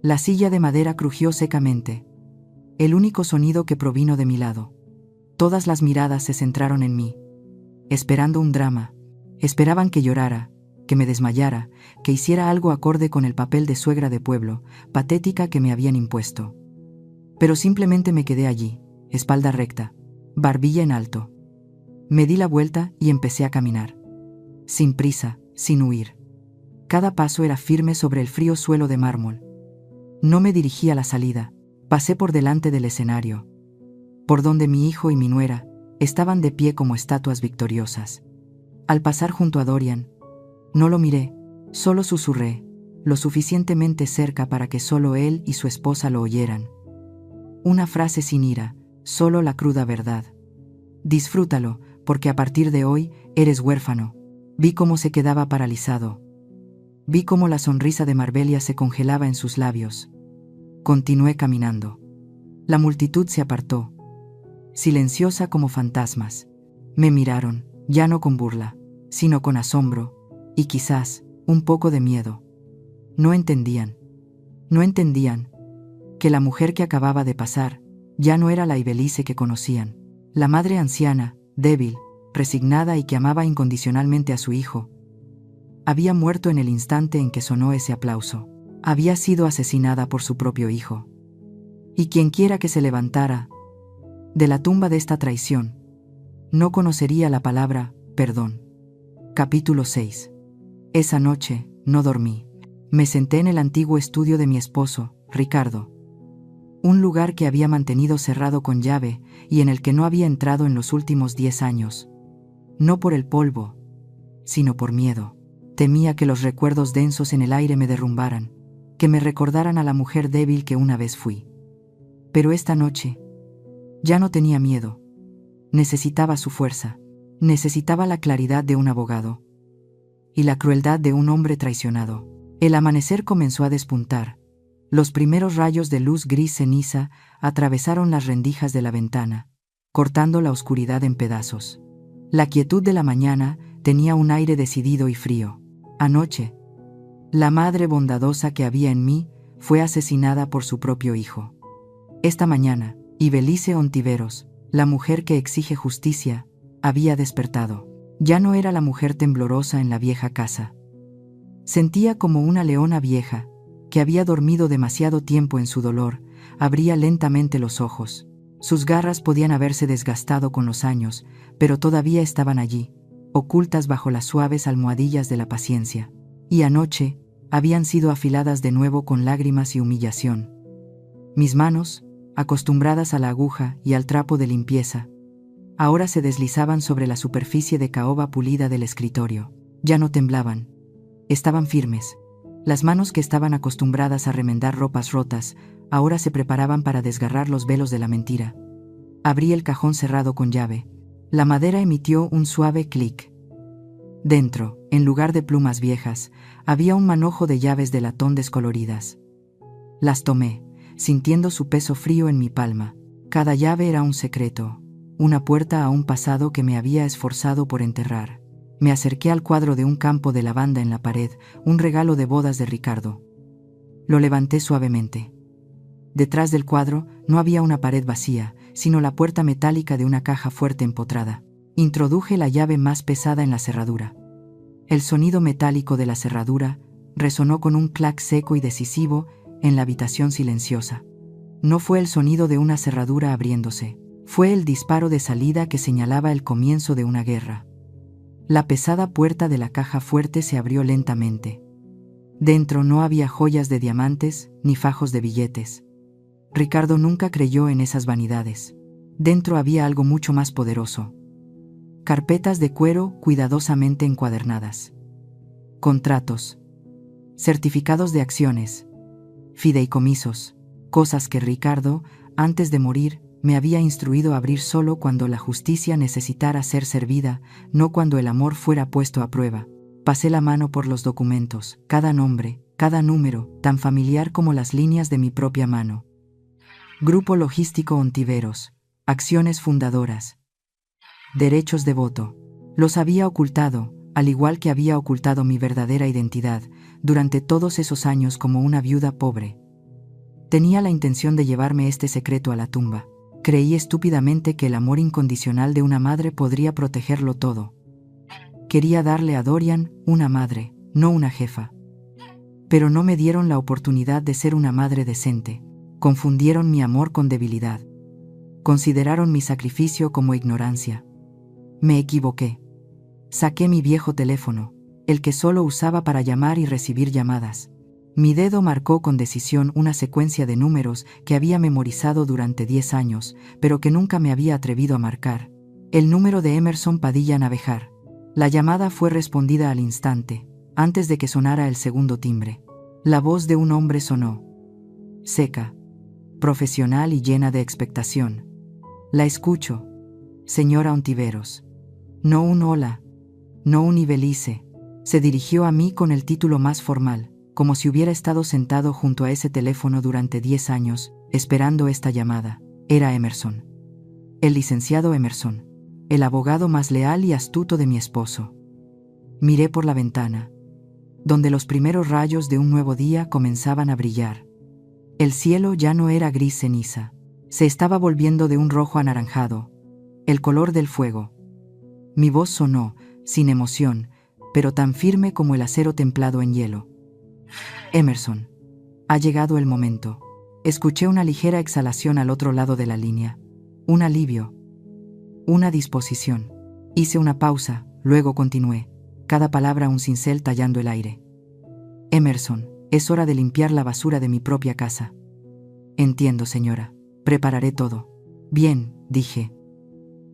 La silla de madera crujió secamente. El único sonido que provino de mi lado. Todas las miradas se centraron en mí. Esperando un drama. Esperaban que llorara, que me desmayara, que hiciera algo acorde con el papel de suegra de pueblo, patética que me habían impuesto. Pero simplemente me quedé allí, espalda recta, barbilla en alto. Me di la vuelta y empecé a caminar. Sin prisa, sin huir. Cada paso era firme sobre el frío suelo de mármol. No me dirigí a la salida, pasé por delante del escenario, por donde mi hijo y mi nuera estaban de pie como estatuas victoriosas. Al pasar junto a Dorian, no lo miré, solo susurré, lo suficientemente cerca para que solo él y su esposa lo oyeran. Una frase sin ira, solo la cruda verdad. Disfrútalo, porque a partir de hoy eres huérfano. Vi cómo se quedaba paralizado. Vi cómo la sonrisa de Marbelia se congelaba en sus labios. Continué caminando. La multitud se apartó, silenciosa como fantasmas. Me miraron, ya no con burla, sino con asombro, y quizás un poco de miedo. No entendían que la mujer que acababa de pasar ya no era la Ibelice que conocían. La madre anciana, débil, resignada y que amaba incondicionalmente a su hijo, había muerto en el instante en que sonó ese aplauso. Había sido asesinada por su propio hijo. Y quienquiera que se levantara, De la tumba de esta traición, no conocería la palabra perdón. Capítulo 6. Esa noche, no dormí. Me senté en el antiguo estudio de mi esposo, Ricardo. Un lugar que había mantenido cerrado con llave y en el que no había entrado en los últimos 10 años. No por el polvo, sino por miedo. Temía que los recuerdos densos en el aire me derrumbaran, que me recordaran a la mujer débil que una vez fui. Pero esta noche, ya no tenía miedo. Necesitaba su fuerza, necesitaba la claridad de un abogado y la crueldad de un hombre traicionado. El amanecer comenzó a despuntar. Los primeros rayos de luz gris ceniza atravesaron las rendijas de la ventana, cortando la oscuridad en pedazos. La quietud de la mañana tenía un aire decidido y frío. Anoche, la madre bondadosa que había en mí fue asesinada por su propio hijo. Esta mañana, Ibelice Ontiveros, la mujer que exige justicia, había despertado. Ya no era la mujer temblorosa en la vieja casa. Sentía como una leona vieja, que había dormido demasiado tiempo en su dolor, abría lentamente los ojos. Sus garras podían haberse desgastado con los años, pero todavía estaban allí, ocultas bajo las suaves almohadillas de la paciencia. Y anoche, habían sido afiladas de nuevo con lágrimas y humillación. Mis manos, acostumbradas a la aguja y al trapo de limpieza, ahora se deslizaban sobre la superficie de caoba pulida del escritorio. Ya no temblaban, estaban firmes. Las manos que estaban acostumbradas a remendar ropas rotas, ahora se preparaban para desgarrar los velos de la mentira. Abrí el cajón cerrado con llave. La madera emitió un suave clic. Dentro, en lugar de plumas viejas, había un manojo de llaves de latón descoloridas. Las tomé, sintiendo su peso frío en mi palma. Cada llave era un secreto, una puerta a un pasado que me había esforzado por enterrar. Me acerqué al cuadro de un campo de lavanda en la pared, un regalo de bodas de Ricardo. Lo levanté suavemente. Detrás del cuadro no había una pared vacía, sino la puerta metálica de una caja fuerte empotrada. Introduje la llave más pesada en la cerradura. El sonido metálico de la cerradura resonó con un clac seco y decisivo en la habitación silenciosa. No fue el sonido de una cerradura abriéndose, fue el disparo de salida que señalaba el comienzo de una guerra. La pesada puerta de la caja fuerte se abrió lentamente. Dentro no había joyas de diamantes ni fajos de billetes. Ricardo nunca creyó en esas vanidades. Dentro había algo mucho más poderoso. Carpetas de cuero cuidadosamente encuadernadas. Contratos. Certificados de acciones. Fideicomisos. Cosas que Ricardo, antes de morir, me había instruido a abrir solo cuando la justicia necesitara ser servida, no cuando el amor fuera puesto a prueba. Pasé la mano por los documentos, cada nombre, cada número, tan familiar como las líneas de mi propia mano. Grupo Logístico Ontiveros. Acciones fundadoras. Derechos de voto. Los había ocultado, al igual que había ocultado mi verdadera identidad, durante todos esos años como una viuda pobre. Tenía la intención de llevarme este secreto a la tumba. Creí estúpidamente que el amor incondicional de una madre podría protegerlo todo. Quería darle a Dorian una madre, no una jefa. Pero no me dieron la oportunidad de ser una madre decente. Confundieron mi amor con debilidad. Consideraron mi sacrificio como ignorancia. Me equivoqué. Saqué mi viejo teléfono, el que solo usaba para llamar y recibir llamadas. Mi dedo marcó con decisión una secuencia de números que había memorizado durante 10 años, pero que nunca me había atrevido a marcar. El número de Emerson Padilla Navejar. La llamada fue respondida al instante, antes de que sonara el segundo timbre. La voz de un hombre sonó. Seca, profesional y llena de expectación. La escucho, señora Ontiveros. No un hola, no un Ibelice. Se dirigió a mí con el título más formal, como si hubiera estado sentado junto a ese teléfono durante 10 años, esperando esta llamada. Era Emerson. El licenciado Emerson, el abogado más leal y astuto de mi esposo. Miré por la ventana, donde los primeros rayos de un nuevo día comenzaban a brillar. El cielo ya no era gris ceniza, se estaba volviendo de un rojo anaranjado, el color del fuego. Mi voz sonó, sin emoción, pero tan firme como el acero templado en hielo. Emerson. Ha llegado el momento. Escuché una ligera exhalación al otro lado de la línea. Un alivio. Una disposición. Hice una pausa, luego continué, cada palabra un cincel tallando el aire. Emerson, es hora de limpiar la basura de mi propia casa. Entiendo, señora. Prepararé todo. Bien, dije.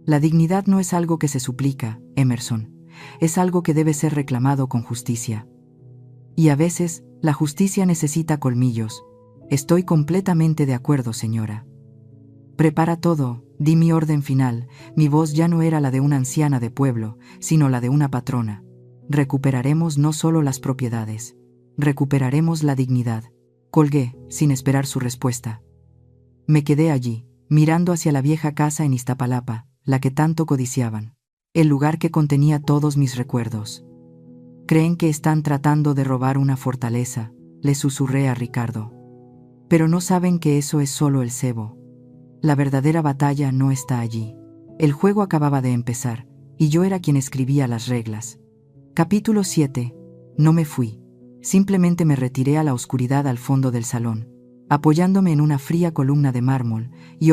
La dignidad no es algo que se suplica, Emerson. Es algo que debe ser reclamado con justicia. Y a veces, la justicia necesita colmillos. Estoy completamente de acuerdo, señora. Prepara todo, di mi orden final. Mi voz ya no era la de una anciana de pueblo, sino la de una patrona. Recuperaremos no solo las propiedades. Recuperaremos la dignidad. Colgué, sin esperar su respuesta. Me quedé allí, mirando hacia la vieja casa en Iztapalapa, la que tanto codiciaban. El lugar que contenía todos mis recuerdos. Creen que están tratando de robar una fortaleza, le susurré a Ricardo. Pero no saben que eso es solo el cebo. La verdadera batalla no está allí. El juego acababa de empezar, y yo era quien escribía las reglas. Capítulo 7. No me fui. Simplemente me retiré a la oscuridad al fondo del salón, apoyándome en una fría columna de mármol, y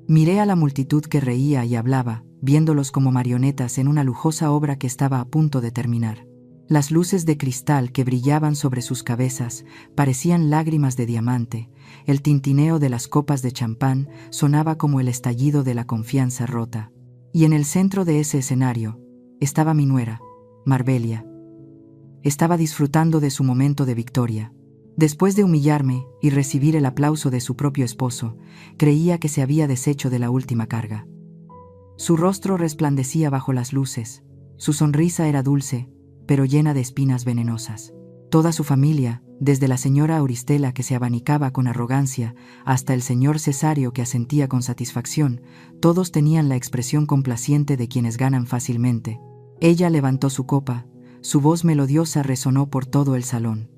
miré a la multitud que reía y hablaba, viéndolos como marionetas en una lujosa obra que estaba a punto de terminar. Las luces de cristal que brillaban sobre sus cabezas parecían lágrimas de diamante, el tintineo de las copas de champán sonaba como el estallido de la confianza rota. Y en el centro de ese escenario estaba mi nuera, Marbelia. Estaba disfrutando de su momento de victoria. Después de humillarme y recibir el aplauso de su propio esposo, creía que se había deshecho de la última carga. Su rostro resplandecía bajo las luces, su sonrisa era dulce, pero llena de espinas venenosas. Toda su familia, desde la señora Auristela que se abanicaba con arrogancia, hasta el señor Cesario que asentía con satisfacción, todos tenían la expresión complaciente de quienes ganan fácilmente. Ella levantó su copa, su voz melodiosa resonó por todo el salón.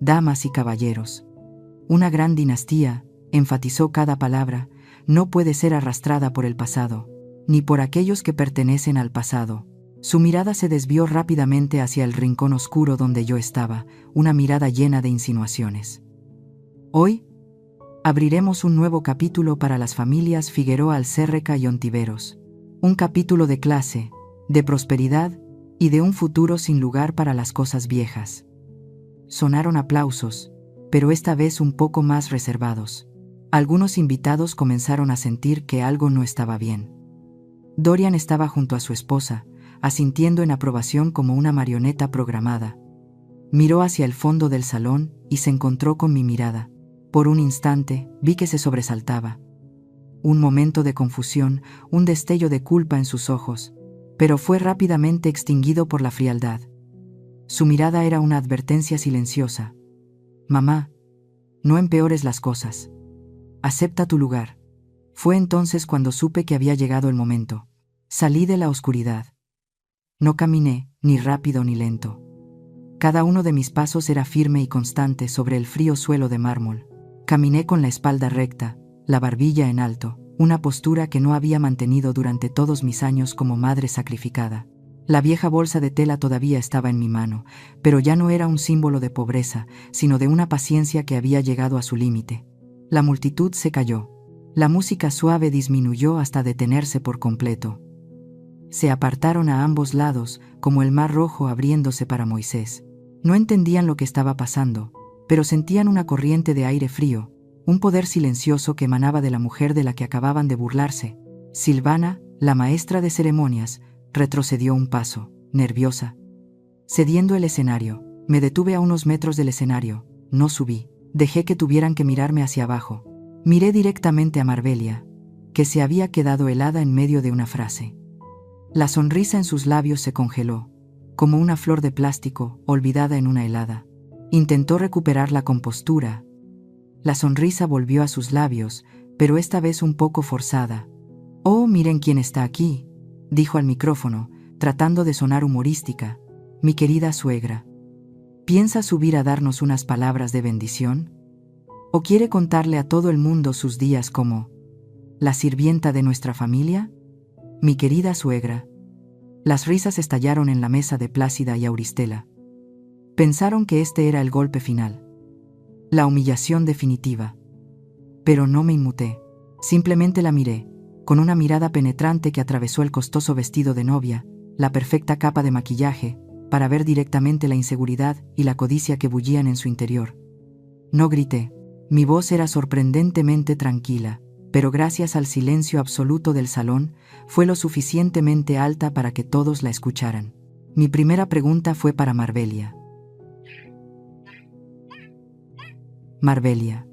Damas y caballeros. Una gran dinastía, enfatizó cada palabra, no puede ser arrastrada por el pasado, ni por aquellos que pertenecen al pasado. Su mirada se desvió rápidamente hacia el rincón oscuro donde yo estaba, una mirada llena de insinuaciones. Hoy, abriremos un nuevo capítulo para las familias Figueroa Alcérreca y Ontiveros. Un capítulo de clase, de prosperidad y de un futuro sin lugar para las cosas viejas. Sonaron aplausos, pero esta vez un poco más reservados. Algunos invitados comenzaron a sentir que algo no estaba bien. Dorian estaba junto a su esposa, asintiendo en aprobación como una marioneta programada. Miró hacia el fondo del salón y se encontró con mi mirada. Por un instante, vi que se sobresaltaba. Un momento de confusión, un destello de culpa en sus ojos, pero fue rápidamente extinguido por la frialdad. Su mirada era una advertencia silenciosa. Mamá, no empeores las cosas. Acepta tu lugar. Fue entonces cuando supe que había llegado el momento. Salí de la oscuridad. No caminé, ni rápido ni lento. Cada uno de mis pasos era firme y constante sobre el frío suelo de mármol. Caminé con la espalda recta, la barbilla en alto, una postura que no había mantenido durante todos mis años como madre sacrificada. La vieja bolsa de tela todavía estaba en mi mano, pero ya no era un símbolo de pobreza, sino de una paciencia que había llegado a su límite. La multitud se calló. La música suave disminuyó hasta detenerse por completo. Se apartaron a ambos lados, como el mar rojo abriéndose para Moisés. No entendían lo que estaba pasando, pero sentían una corriente de aire frío, un poder silencioso que emanaba de la mujer de la que acababan de burlarse. Silvana, la maestra de ceremonias, retrocedió un paso, nerviosa. Cediendo el escenario, me detuve a unos metros del escenario, no subí, dejé que tuvieran que mirarme hacia abajo. Miré directamente a Marbelia, que se había quedado helada en medio de una frase. La sonrisa en sus labios se congeló, como una flor de plástico olvidada en una helada. Intentó recuperar la compostura. La sonrisa volvió a sus labios, pero esta vez un poco forzada. «Oh, miren quién está aquí», dijo al micrófono, tratando de sonar humorística. «Mi querida suegra. ¿Piensa subir a darnos unas palabras de bendición? ¿O quiere contarle a todo el mundo sus días como la sirvienta de nuestra familia? Mi querida suegra». Las risas estallaron en la mesa de Plácida y Auristela. Pensaron que este era el golpe final, la humillación definitiva. Pero no me inmuté. Simplemente la miré, con una mirada penetrante que atravesó el costoso vestido de novia, la perfecta capa de maquillaje, para ver directamente la inseguridad y la codicia que bullían en su interior. No grité. Mi voz era sorprendentemente tranquila, pero gracias al silencio absoluto del salón, fue lo suficientemente alta para que todos la escucharan. Mi primera pregunta fue para Marbelia. Marbelia.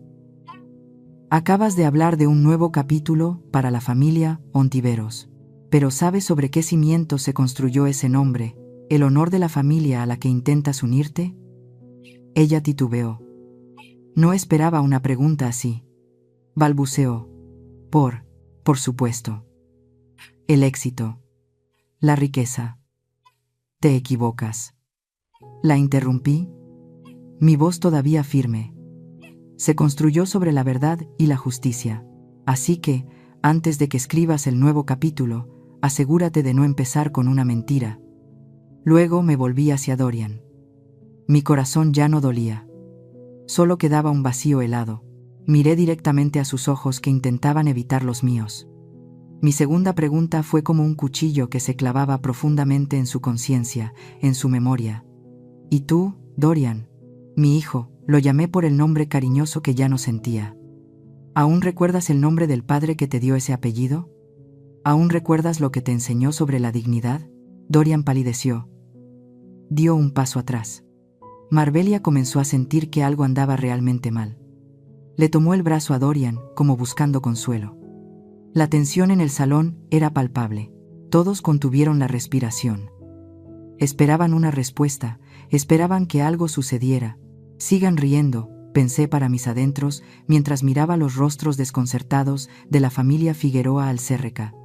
Acabas de hablar de un nuevo capítulo para la familia Ontiveros. Pero ¿sabes sobre qué cimientos se construyó ese nombre, el honor de la familia a la que intentas unirte? Ella titubeó. No esperaba una pregunta así. Balbuceó. Por supuesto. El éxito. La riqueza. Te equivocas. La interrumpí. Mi voz todavía firme. Se construyó sobre la verdad y la justicia. Así que, antes de que escribas el nuevo capítulo, asegúrate de no empezar con una mentira. Luego me volví hacia Dorian. Mi corazón ya no dolía. Solo quedaba un vacío helado. Miré directamente a sus ojos que intentaban evitar los míos. Mi segunda pregunta fue como un cuchillo que se clavaba profundamente en su conciencia, en su memoria. ¿Y tú, Dorian? Mi hijo, lo llamé por el nombre cariñoso que ya no sentía. ¿Aún recuerdas el nombre del padre que te dio ese apellido? ¿Aún recuerdas lo que te enseñó sobre la dignidad? Dorian palideció. Dio un paso atrás. Marbelia comenzó a sentir que algo andaba realmente mal. Le tomó el brazo a Dorian, como buscando consuelo. La tensión en el salón era palpable. Todos contuvieron la respiración. Esperaban una respuesta, esperaban que algo sucediera. Sigan riendo, pensé para mis adentros, mientras miraba los rostros desconcertados de la familia Figueroa Alcérreca.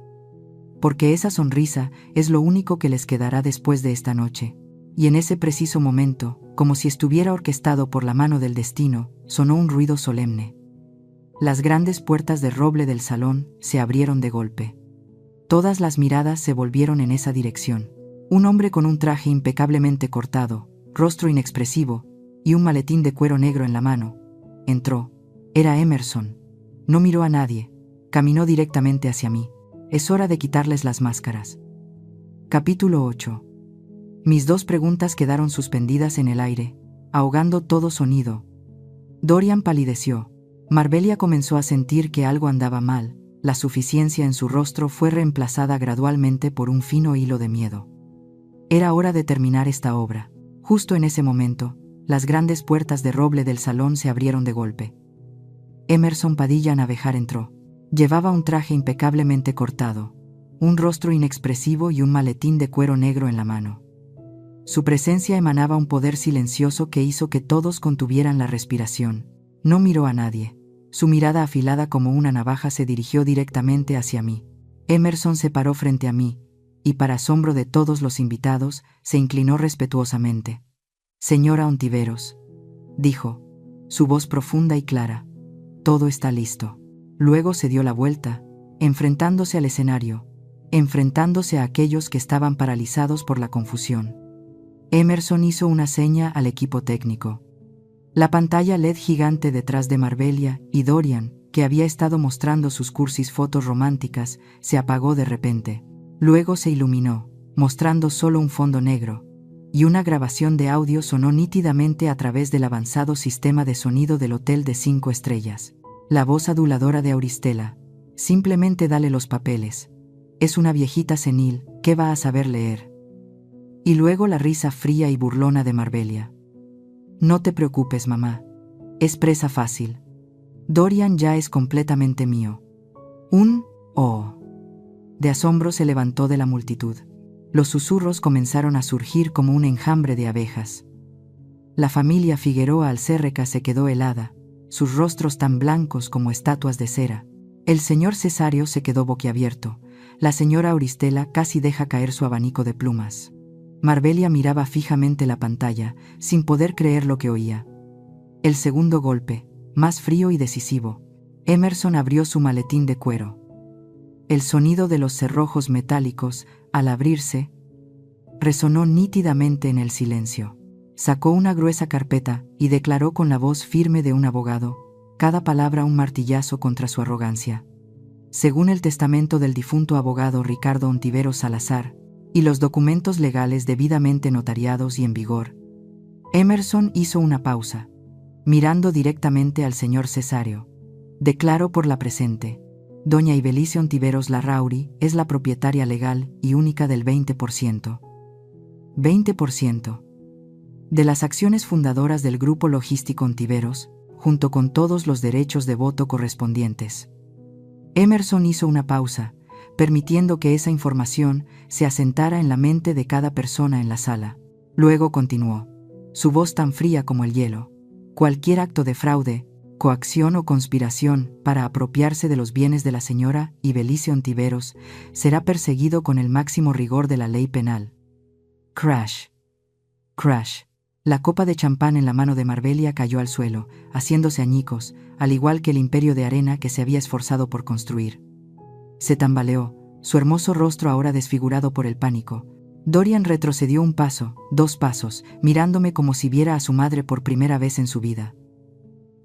Porque esa sonrisa es lo único que les quedará después de esta noche. Y en ese preciso momento, como si estuviera orquestado por la mano del destino, sonó un ruido solemne. Las grandes puertas de roble del salón se abrieron de golpe. Todas las miradas se volvieron en esa dirección. Un hombre con un traje impecablemente cortado, rostro inexpresivo, y un maletín de cuero negro en la mano, entró. Era Emerson. No miró a nadie. Caminó directamente hacia mí. Es hora de quitarles las máscaras. Capítulo 8. Mis dos preguntas quedaron suspendidas en el aire, ahogando todo sonido. Dorian palideció. Marbelia comenzó a sentir que algo andaba mal. La suficiencia en su rostro fue reemplazada gradualmente por un fino hilo de miedo. Era hora de terminar esta obra. Justo en ese momento, las grandes puertas de roble del salón se abrieron de golpe. Emerson Padilla Navejar entró. Llevaba un traje impecablemente cortado, un rostro inexpresivo y un maletín de cuero negro en la mano. Su presencia emanaba un poder silencioso que hizo que todos contuvieran la respiración. No miró a nadie. Su mirada afilada como una navaja se dirigió directamente hacia mí. Emerson se paró frente a mí, y para asombro de todos los invitados, se inclinó respetuosamente. «Señora Ontiveros», dijo, su voz profunda y clara, «todo está listo». Luego se dio la vuelta, enfrentándose al escenario, enfrentándose a aquellos que estaban paralizados por la confusión. Emerson hizo una seña al equipo técnico. La pantalla LED gigante detrás de Marbelia y Dorian, que había estado mostrando sus cursis fotos románticas, se apagó de repente. Luego se iluminó, mostrando solo un fondo negro, y una grabación de audio sonó nítidamente a través del avanzado sistema de sonido del Hotel de 5 estrellas. La voz aduladora de Auristela: «Simplemente dale los papeles. Es una viejita senil, ¿qué va a saber leer?». Y luego la risa fría y burlona de Marbelia: «No te preocupes, mamá. Es presa fácil. Dorian ya es completamente mío». Un «oh» de asombro se levantó de la multitud. Los susurros comenzaron a surgir como un enjambre de abejas. La familia Figueroa Alcérreca se quedó helada, sus rostros tan blancos como estatuas de cera. El señor Cesario se quedó boquiabierto. La señora Auristela casi deja caer su abanico de plumas. Marbelia miraba fijamente la pantalla, sin poder creer lo que oía. El segundo golpe, más frío y decisivo. Emerson abrió su maletín de cuero. El sonido de los cerrojos metálicos, al abrirse, resonó nítidamente en el silencio. Sacó una gruesa carpeta y declaró con la voz firme de un abogado, cada palabra un martillazo contra su arrogancia: según el testamento del difunto abogado Ricardo Ontiveros Salazar y los documentos legales debidamente notariados y en vigor. Emerson hizo una pausa, mirando directamente al señor Cesario. Declaro por la presente. Doña Ibelice Ontiveros Larrauri es la propietaria legal y única del 20%. 20% de las acciones fundadoras del Grupo Logístico Ontiveros, junto con todos los derechos de voto correspondientes. Emerson hizo una pausa, permitiendo que esa información se asentara en la mente de cada persona en la sala. Luego continuó, su voz tan fría como el hielo. Cualquier acto de fraude, coacción o conspiración para apropiarse de los bienes de la señora Ibelice Ontiveros será perseguido con el máximo rigor de la ley penal. Crash. Crash. La copa de champán en la mano de Marbelia cayó al suelo, haciéndose añicos, al igual que el imperio de arena que se había esforzado por construir. Se tambaleó, su hermoso rostro ahora desfigurado por el pánico. Dorian retrocedió un paso, 2 pasos, mirándome como si viera a su madre por primera vez en su vida.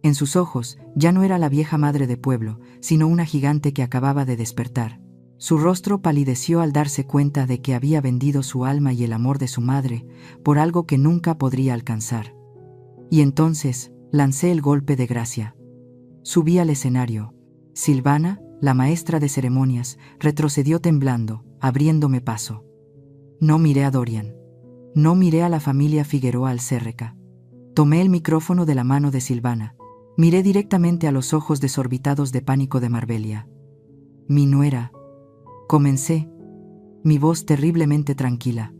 En sus ojos, ya no era la vieja madre de pueblo, sino una gigante que acababa de despertar. Su rostro palideció al darse cuenta de que había vendido su alma y el amor de su madre por algo que nunca podría alcanzar. Y entonces, lancé el golpe de gracia. Subí al escenario. Silvana, la maestra de ceremonias, retrocedió temblando, abriéndome paso. No miré a Dorian. No miré a la familia Figueroa Alcérreca. Tomé el micrófono de la mano de Silvana. Miré directamente a los ojos desorbitados de pánico de Marbelia. Mi nuera. Comencé, mi voz terriblemente tranquila.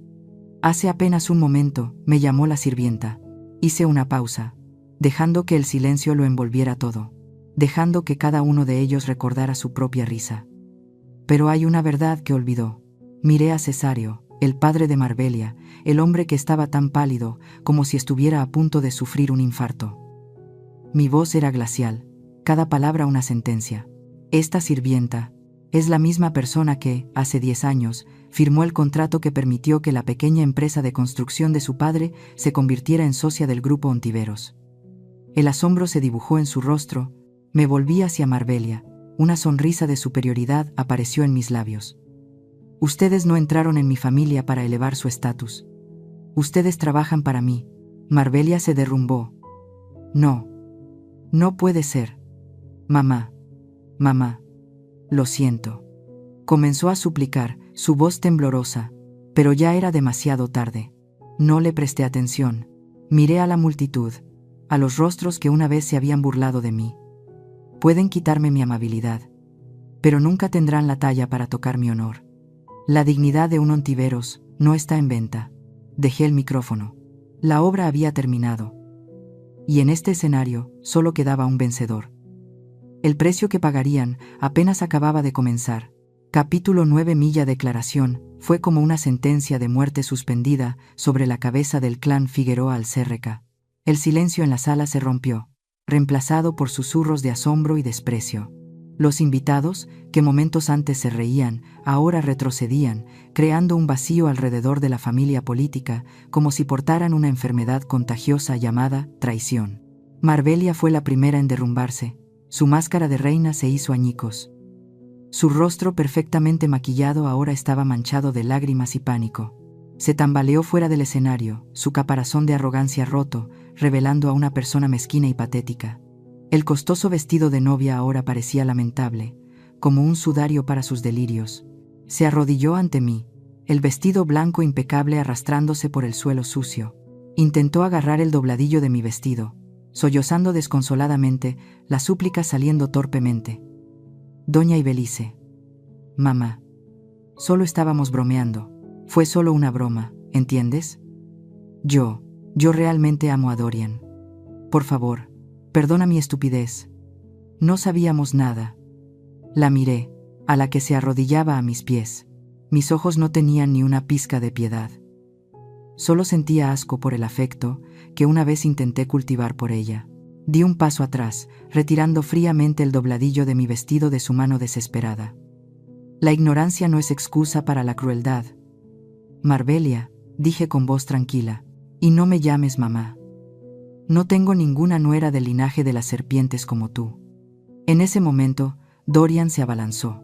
Hace apenas un momento me llamó la sirvienta. Hice una pausa, dejando que el silencio lo envolviera todo, dejando que cada uno de ellos recordara su propia risa. Pero hay una verdad que olvidó. Miré a Cesario, el padre de Marbelia, el hombre que estaba tan pálido como si estuviera a punto de sufrir un infarto. Mi voz era glacial, cada palabra una sentencia. Esta sirvienta es la misma persona que, hace 10 años, firmó el contrato que permitió que la pequeña empresa de construcción de su padre se convirtiera en socia del Grupo Ontiveros. El asombro se dibujó en su rostro, me volví hacia Marbelia, una sonrisa de superioridad apareció en mis labios. Ustedes no entraron en mi familia para elevar su estatus. Ustedes trabajan para mí. Marbelia se derrumbó. No. No puede ser. Mamá. Mamá. Lo siento. Comenzó a suplicar, su voz temblorosa, pero ya era demasiado tarde. No le presté atención. Miré a la multitud, a los rostros que una vez se habían burlado de mí. Pueden quitarme mi amabilidad, pero nunca tendrán la talla para tocar mi honor. La dignidad de un Ontiveros no está en venta. Dejé el micrófono. La obra había terminado. Y en este escenario solo quedaba un vencedor. El precio que pagarían apenas acababa de comenzar. Capítulo 9. Milla declaración fue como una sentencia de muerte suspendida sobre la cabeza del clan Figueroa Alcérreca. El silencio en la sala se rompió, reemplazado por susurros de asombro y desprecio. Los invitados, que momentos antes se reían, ahora retrocedían, creando un vacío alrededor de la familia política, como si portaran una enfermedad contagiosa llamada traición. Marbelia fue la primera en derrumbarse. Su máscara de reina se hizo añicos. Su rostro perfectamente maquillado ahora estaba manchado de lágrimas y pánico. Se tambaleó fuera del escenario, su caparazón de arrogancia roto, revelando a una persona mezquina y patética. El costoso vestido de novia ahora parecía lamentable, como un sudario para sus delirios. Se arrodilló ante mí, el vestido blanco impecable arrastrándose por el suelo sucio. Intentó agarrar el dobladillo de mi vestido, sollozando desconsoladamente, la súplica saliendo torpemente. Doña Ibelice. Mamá. Solo estábamos bromeando. Fue solo una broma, ¿entiendes? Yo realmente amo a Dorian. Por favor, perdona mi estupidez. No sabíamos nada. La miré, a la que se arrodillaba a mis pies. Mis ojos no tenían ni una pizca de piedad. Solo sentía asco por el afecto que una vez intenté cultivar por ella. Di un paso atrás, retirando fríamente el dobladillo de mi vestido de su mano desesperada. La ignorancia no es excusa para la crueldad. Marbelia, dije con voz tranquila, y no me llames mamá. No tengo ninguna nuera del linaje de las serpientes como tú. En ese momento, Dorian se abalanzó.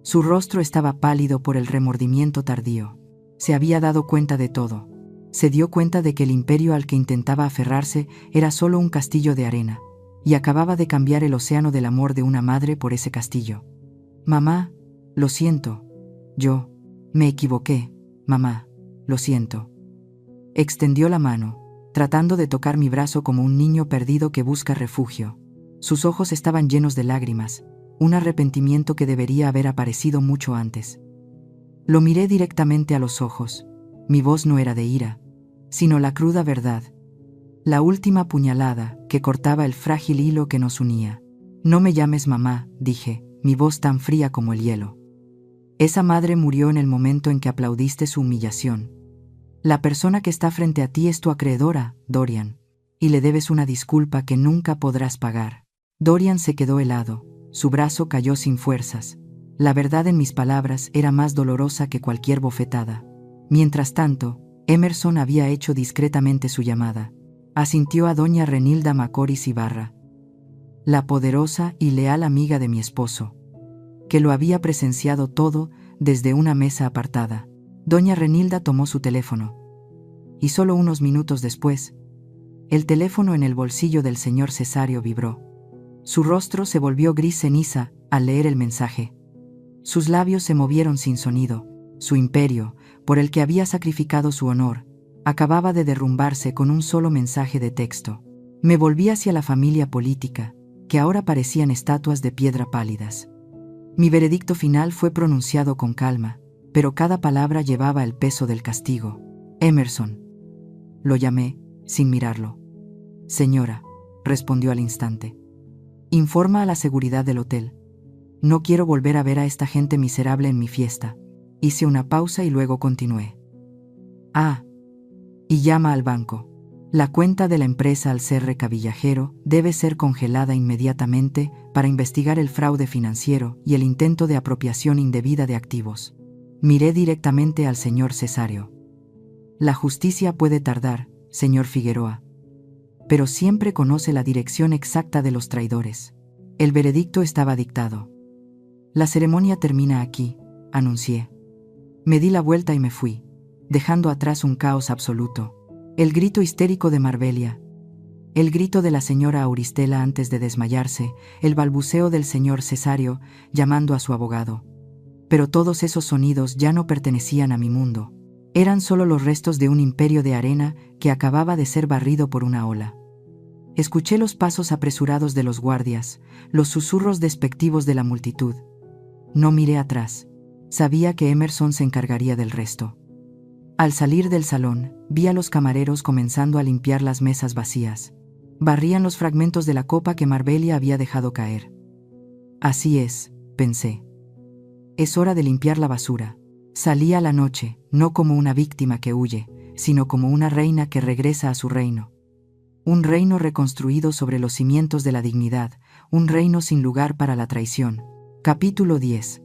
Su rostro estaba pálido por el remordimiento tardío. Se había dado cuenta de todo. Se dio cuenta de que el imperio al que intentaba aferrarse era solo un castillo de arena, y acababa de cambiar el océano del amor de una madre por ese castillo. Mamá, lo siento. Me equivoqué. Mamá, lo siento. Extendió la mano, tratando de tocar mi brazo como un niño perdido que busca refugio. Sus ojos estaban llenos de lágrimas, un arrepentimiento que debería haber aparecido mucho antes. Lo miré directamente a los ojos. Mi voz no era de ira, sino la cruda verdad. La última puñalada que cortaba el frágil hilo que nos unía. No me llames mamá, dije, mi voz tan fría como el hielo. Esa madre murió en el momento en que aplaudiste su humillación. La persona que está frente a ti es tu acreedora, Dorian, y le debes una disculpa que nunca podrás pagar. Dorian se quedó helado, su brazo cayó sin fuerzas. La verdad en mis palabras era más dolorosa que cualquier bofetada. Mientras tanto, Emerson había hecho discretamente su llamada. Asintió a doña Renilda Macoris Ibarra, la poderosa y leal amiga de mi esposo, que lo había presenciado todo desde una mesa apartada. Doña Renilda tomó su teléfono. Y solo unos minutos después, el teléfono en el bolsillo del señor Cesario vibró. Su rostro se volvió gris ceniza al leer el mensaje. Sus labios se movieron sin sonido. Su imperio, por el que había sacrificado su honor, acababa de derrumbarse con un solo mensaje de texto. Me volví hacia la familia política, que ahora parecían estatuas de piedra pálidas. Mi veredicto final fue pronunciado con calma, pero cada palabra llevaba el peso del castigo. Emerson. Lo llamé, sin mirarlo. Señora, respondió al instante. Informa a la seguridad del hotel. No quiero volver a ver a esta gente miserable en mi fiesta. Hice una pausa y luego continué. Y llama al banco. La cuenta de la empresa Alcerre Cabillajero debe ser congelada inmediatamente para investigar el fraude financiero y el intento de apropiación indebida de activos. Miré directamente al señor Cesario. La justicia puede tardar, señor Figueroa, pero siempre conoce la dirección exacta de los traidores. El veredicto estaba dictado. La ceremonia termina aquí, anuncié. Me di la vuelta y me fui, dejando atrás un caos absoluto. El grito histérico de Marbelia, el grito de la señora Auristela antes de desmayarse, el balbuceo del señor Cesario llamando a su abogado. Pero todos esos sonidos ya no pertenecían a mi mundo. Eran solo los restos de un imperio de arena que acababa de ser barrido por una ola. Escuché los pasos apresurados de los guardias, los susurros despectivos de la multitud. No miré atrás. Sabía que Emerson se encargaría del resto. Al salir del salón, vi a los camareros comenzando a limpiar las mesas vacías. Barrían los fragmentos de la copa que Marbelia había dejado caer. Así es, pensé. Es hora de limpiar la basura. Salí a la noche, no como una víctima que huye, sino como una reina que regresa a su reino. Un reino reconstruido sobre los cimientos de la dignidad, un reino sin lugar para la traición. Capítulo 10.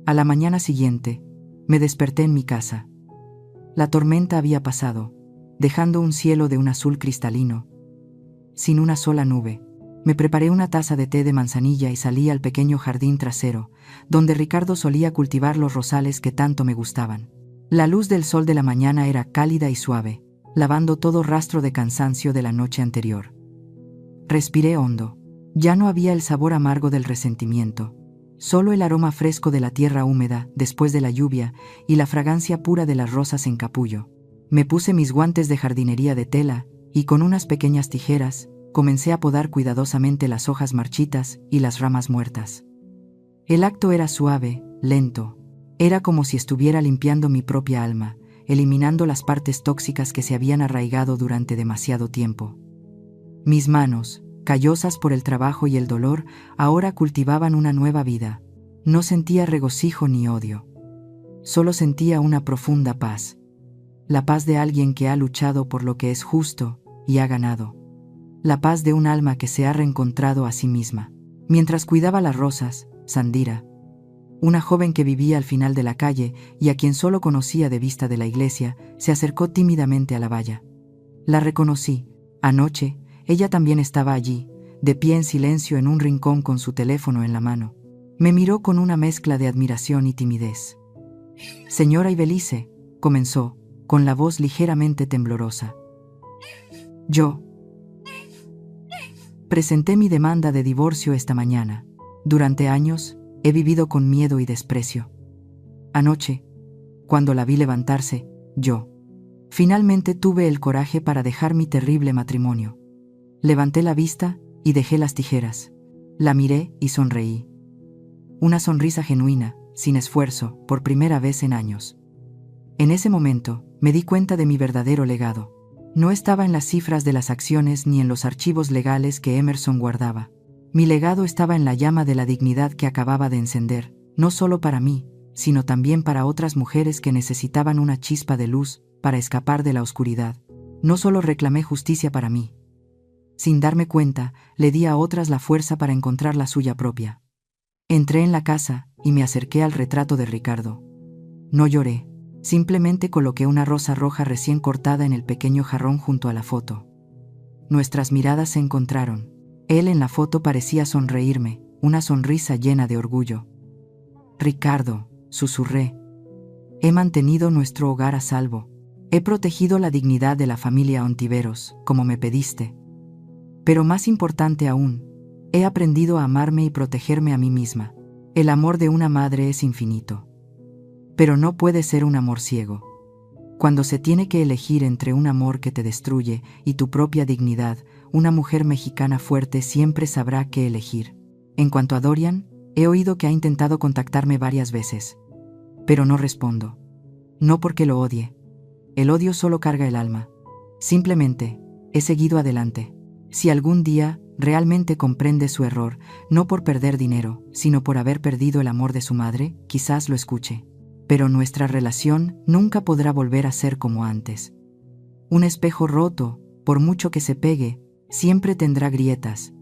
A la mañana siguiente, me desperté en mi casa. La tormenta había pasado, dejando un cielo de un azul cristalino, sin una sola nube. Me preparé una taza de té de manzanilla y salí al pequeño jardín trasero, donde Ricardo solía cultivar los rosales que tanto me gustaban. La luz del sol de la mañana era cálida y suave, lavando todo rastro de cansancio de la noche anterior. Respiré hondo. Ya no había el sabor amargo del resentimiento, solo el aroma fresco de la tierra húmeda después de la lluvia y la fragancia pura de las rosas en capullo. Me puse mis guantes de jardinería de tela y con unas pequeñas tijeras comencé a podar cuidadosamente las hojas marchitas y las ramas muertas. El acto era suave, lento. Era como si estuviera limpiando mi propia alma, eliminando las partes tóxicas que se habían arraigado durante demasiado tiempo. Mis manos, callosas por el trabajo y el dolor, ahora cultivaban una nueva vida. No sentía regocijo ni odio. Solo sentía una profunda paz. La paz de alguien que ha luchado por lo que es justo y ha ganado. La paz de un alma que se ha reencontrado a sí misma. Mientras cuidaba las rosas, Sandira, una joven que vivía al final de la calle y a quien solo conocía de vista de la iglesia, se acercó tímidamente a la valla. La reconocí. Anoche, ella también estaba allí, de pie en silencio en un rincón con su teléfono en la mano. Me miró con una mezcla de admiración y timidez. Señora Ibelice, comenzó, con la voz ligeramente temblorosa. Yo presenté mi demanda de divorcio esta mañana. Durante años, he vivido con miedo y desprecio. Anoche, cuando la vi levantarse, yo finalmente tuve el coraje para dejar mi terrible matrimonio. Levanté la vista y dejé las tijeras. La miré y sonreí. Una sonrisa genuina, sin esfuerzo, por primera vez en años. En ese momento, me di cuenta de mi verdadero legado. No estaba en las cifras de las acciones ni en los archivos legales que Emerson guardaba. Mi legado estaba en la llama de la dignidad que acababa de encender, no solo para mí, sino también para otras mujeres que necesitaban una chispa de luz para escapar de la oscuridad. No solo reclamé justicia para mí. Sin darme cuenta, le di a otras la fuerza para encontrar la suya propia. Entré en la casa y me acerqué al retrato de Ricardo. No lloré. Simplemente coloqué una rosa roja recién cortada en el pequeño jarrón junto a la foto. Nuestras miradas se encontraron. Él en la foto parecía sonreírme, una sonrisa llena de orgullo. Ricardo, susurré. He mantenido nuestro hogar a salvo. He protegido la dignidad de la familia Ontiveros, como me pediste. Pero más importante aún, he aprendido a amarme y protegerme a mí misma. El amor de una madre es infinito. Pero no puede ser un amor ciego. Cuando se tiene que elegir entre un amor que te destruye y tu propia dignidad, una mujer mexicana fuerte siempre sabrá qué elegir. En cuanto a Dorian, he oído que ha intentado contactarme varias veces. Pero no respondo. No porque lo odie. El odio solo carga el alma. Simplemente, he seguido adelante. Si algún día realmente comprende su error, no por perder dinero, sino por haber perdido el amor de su madre, quizás lo escuche. Pero nuestra relación nunca podrá volver a ser como antes. Un espejo roto, por mucho que se pegue, siempre tendrá grietas.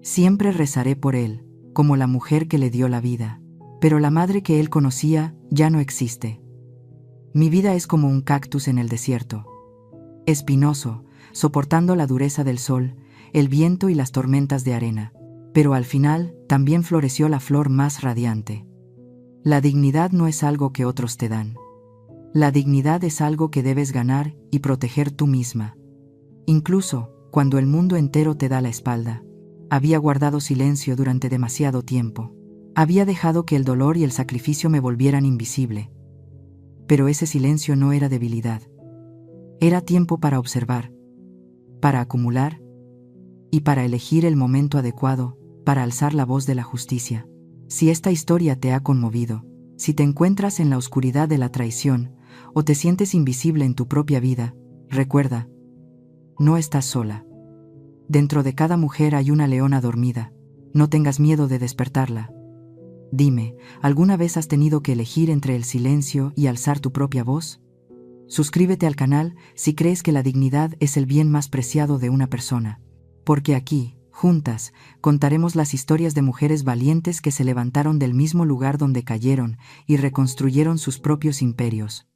Siempre rezaré por él, como la mujer que le dio la vida. Pero la madre que él conocía ya no existe. Mi vida es como un cactus en el desierto. Espinoso, soportando la dureza del sol, el viento y las tormentas de arena. Pero al final, también floreció la flor más radiante. La dignidad no es algo que otros te dan. La dignidad es algo que debes ganar y proteger tú misma. Incluso, cuando el mundo entero te da la espalda. Había guardado silencio durante demasiado tiempo. Había dejado que el dolor y el sacrificio me volvieran invisible. Pero ese silencio no era debilidad. Era tiempo para observar, para acumular y para elegir el momento adecuado para alzar la voz de la justicia. Si esta historia te ha conmovido, si te encuentras en la oscuridad de la traición o te sientes invisible en tu propia vida, recuerda, no estás sola. Dentro de cada mujer hay una leona dormida. No tengas miedo de despertarla. Dime, ¿alguna vez has tenido que elegir entre el silencio y alzar tu propia voz? Suscríbete al canal si crees que la dignidad es el bien más preciado de una persona. Porque aquí, juntas, contaremos las historias de mujeres valientes que se levantaron del mismo lugar donde cayeron y reconstruyeron sus propios imperios.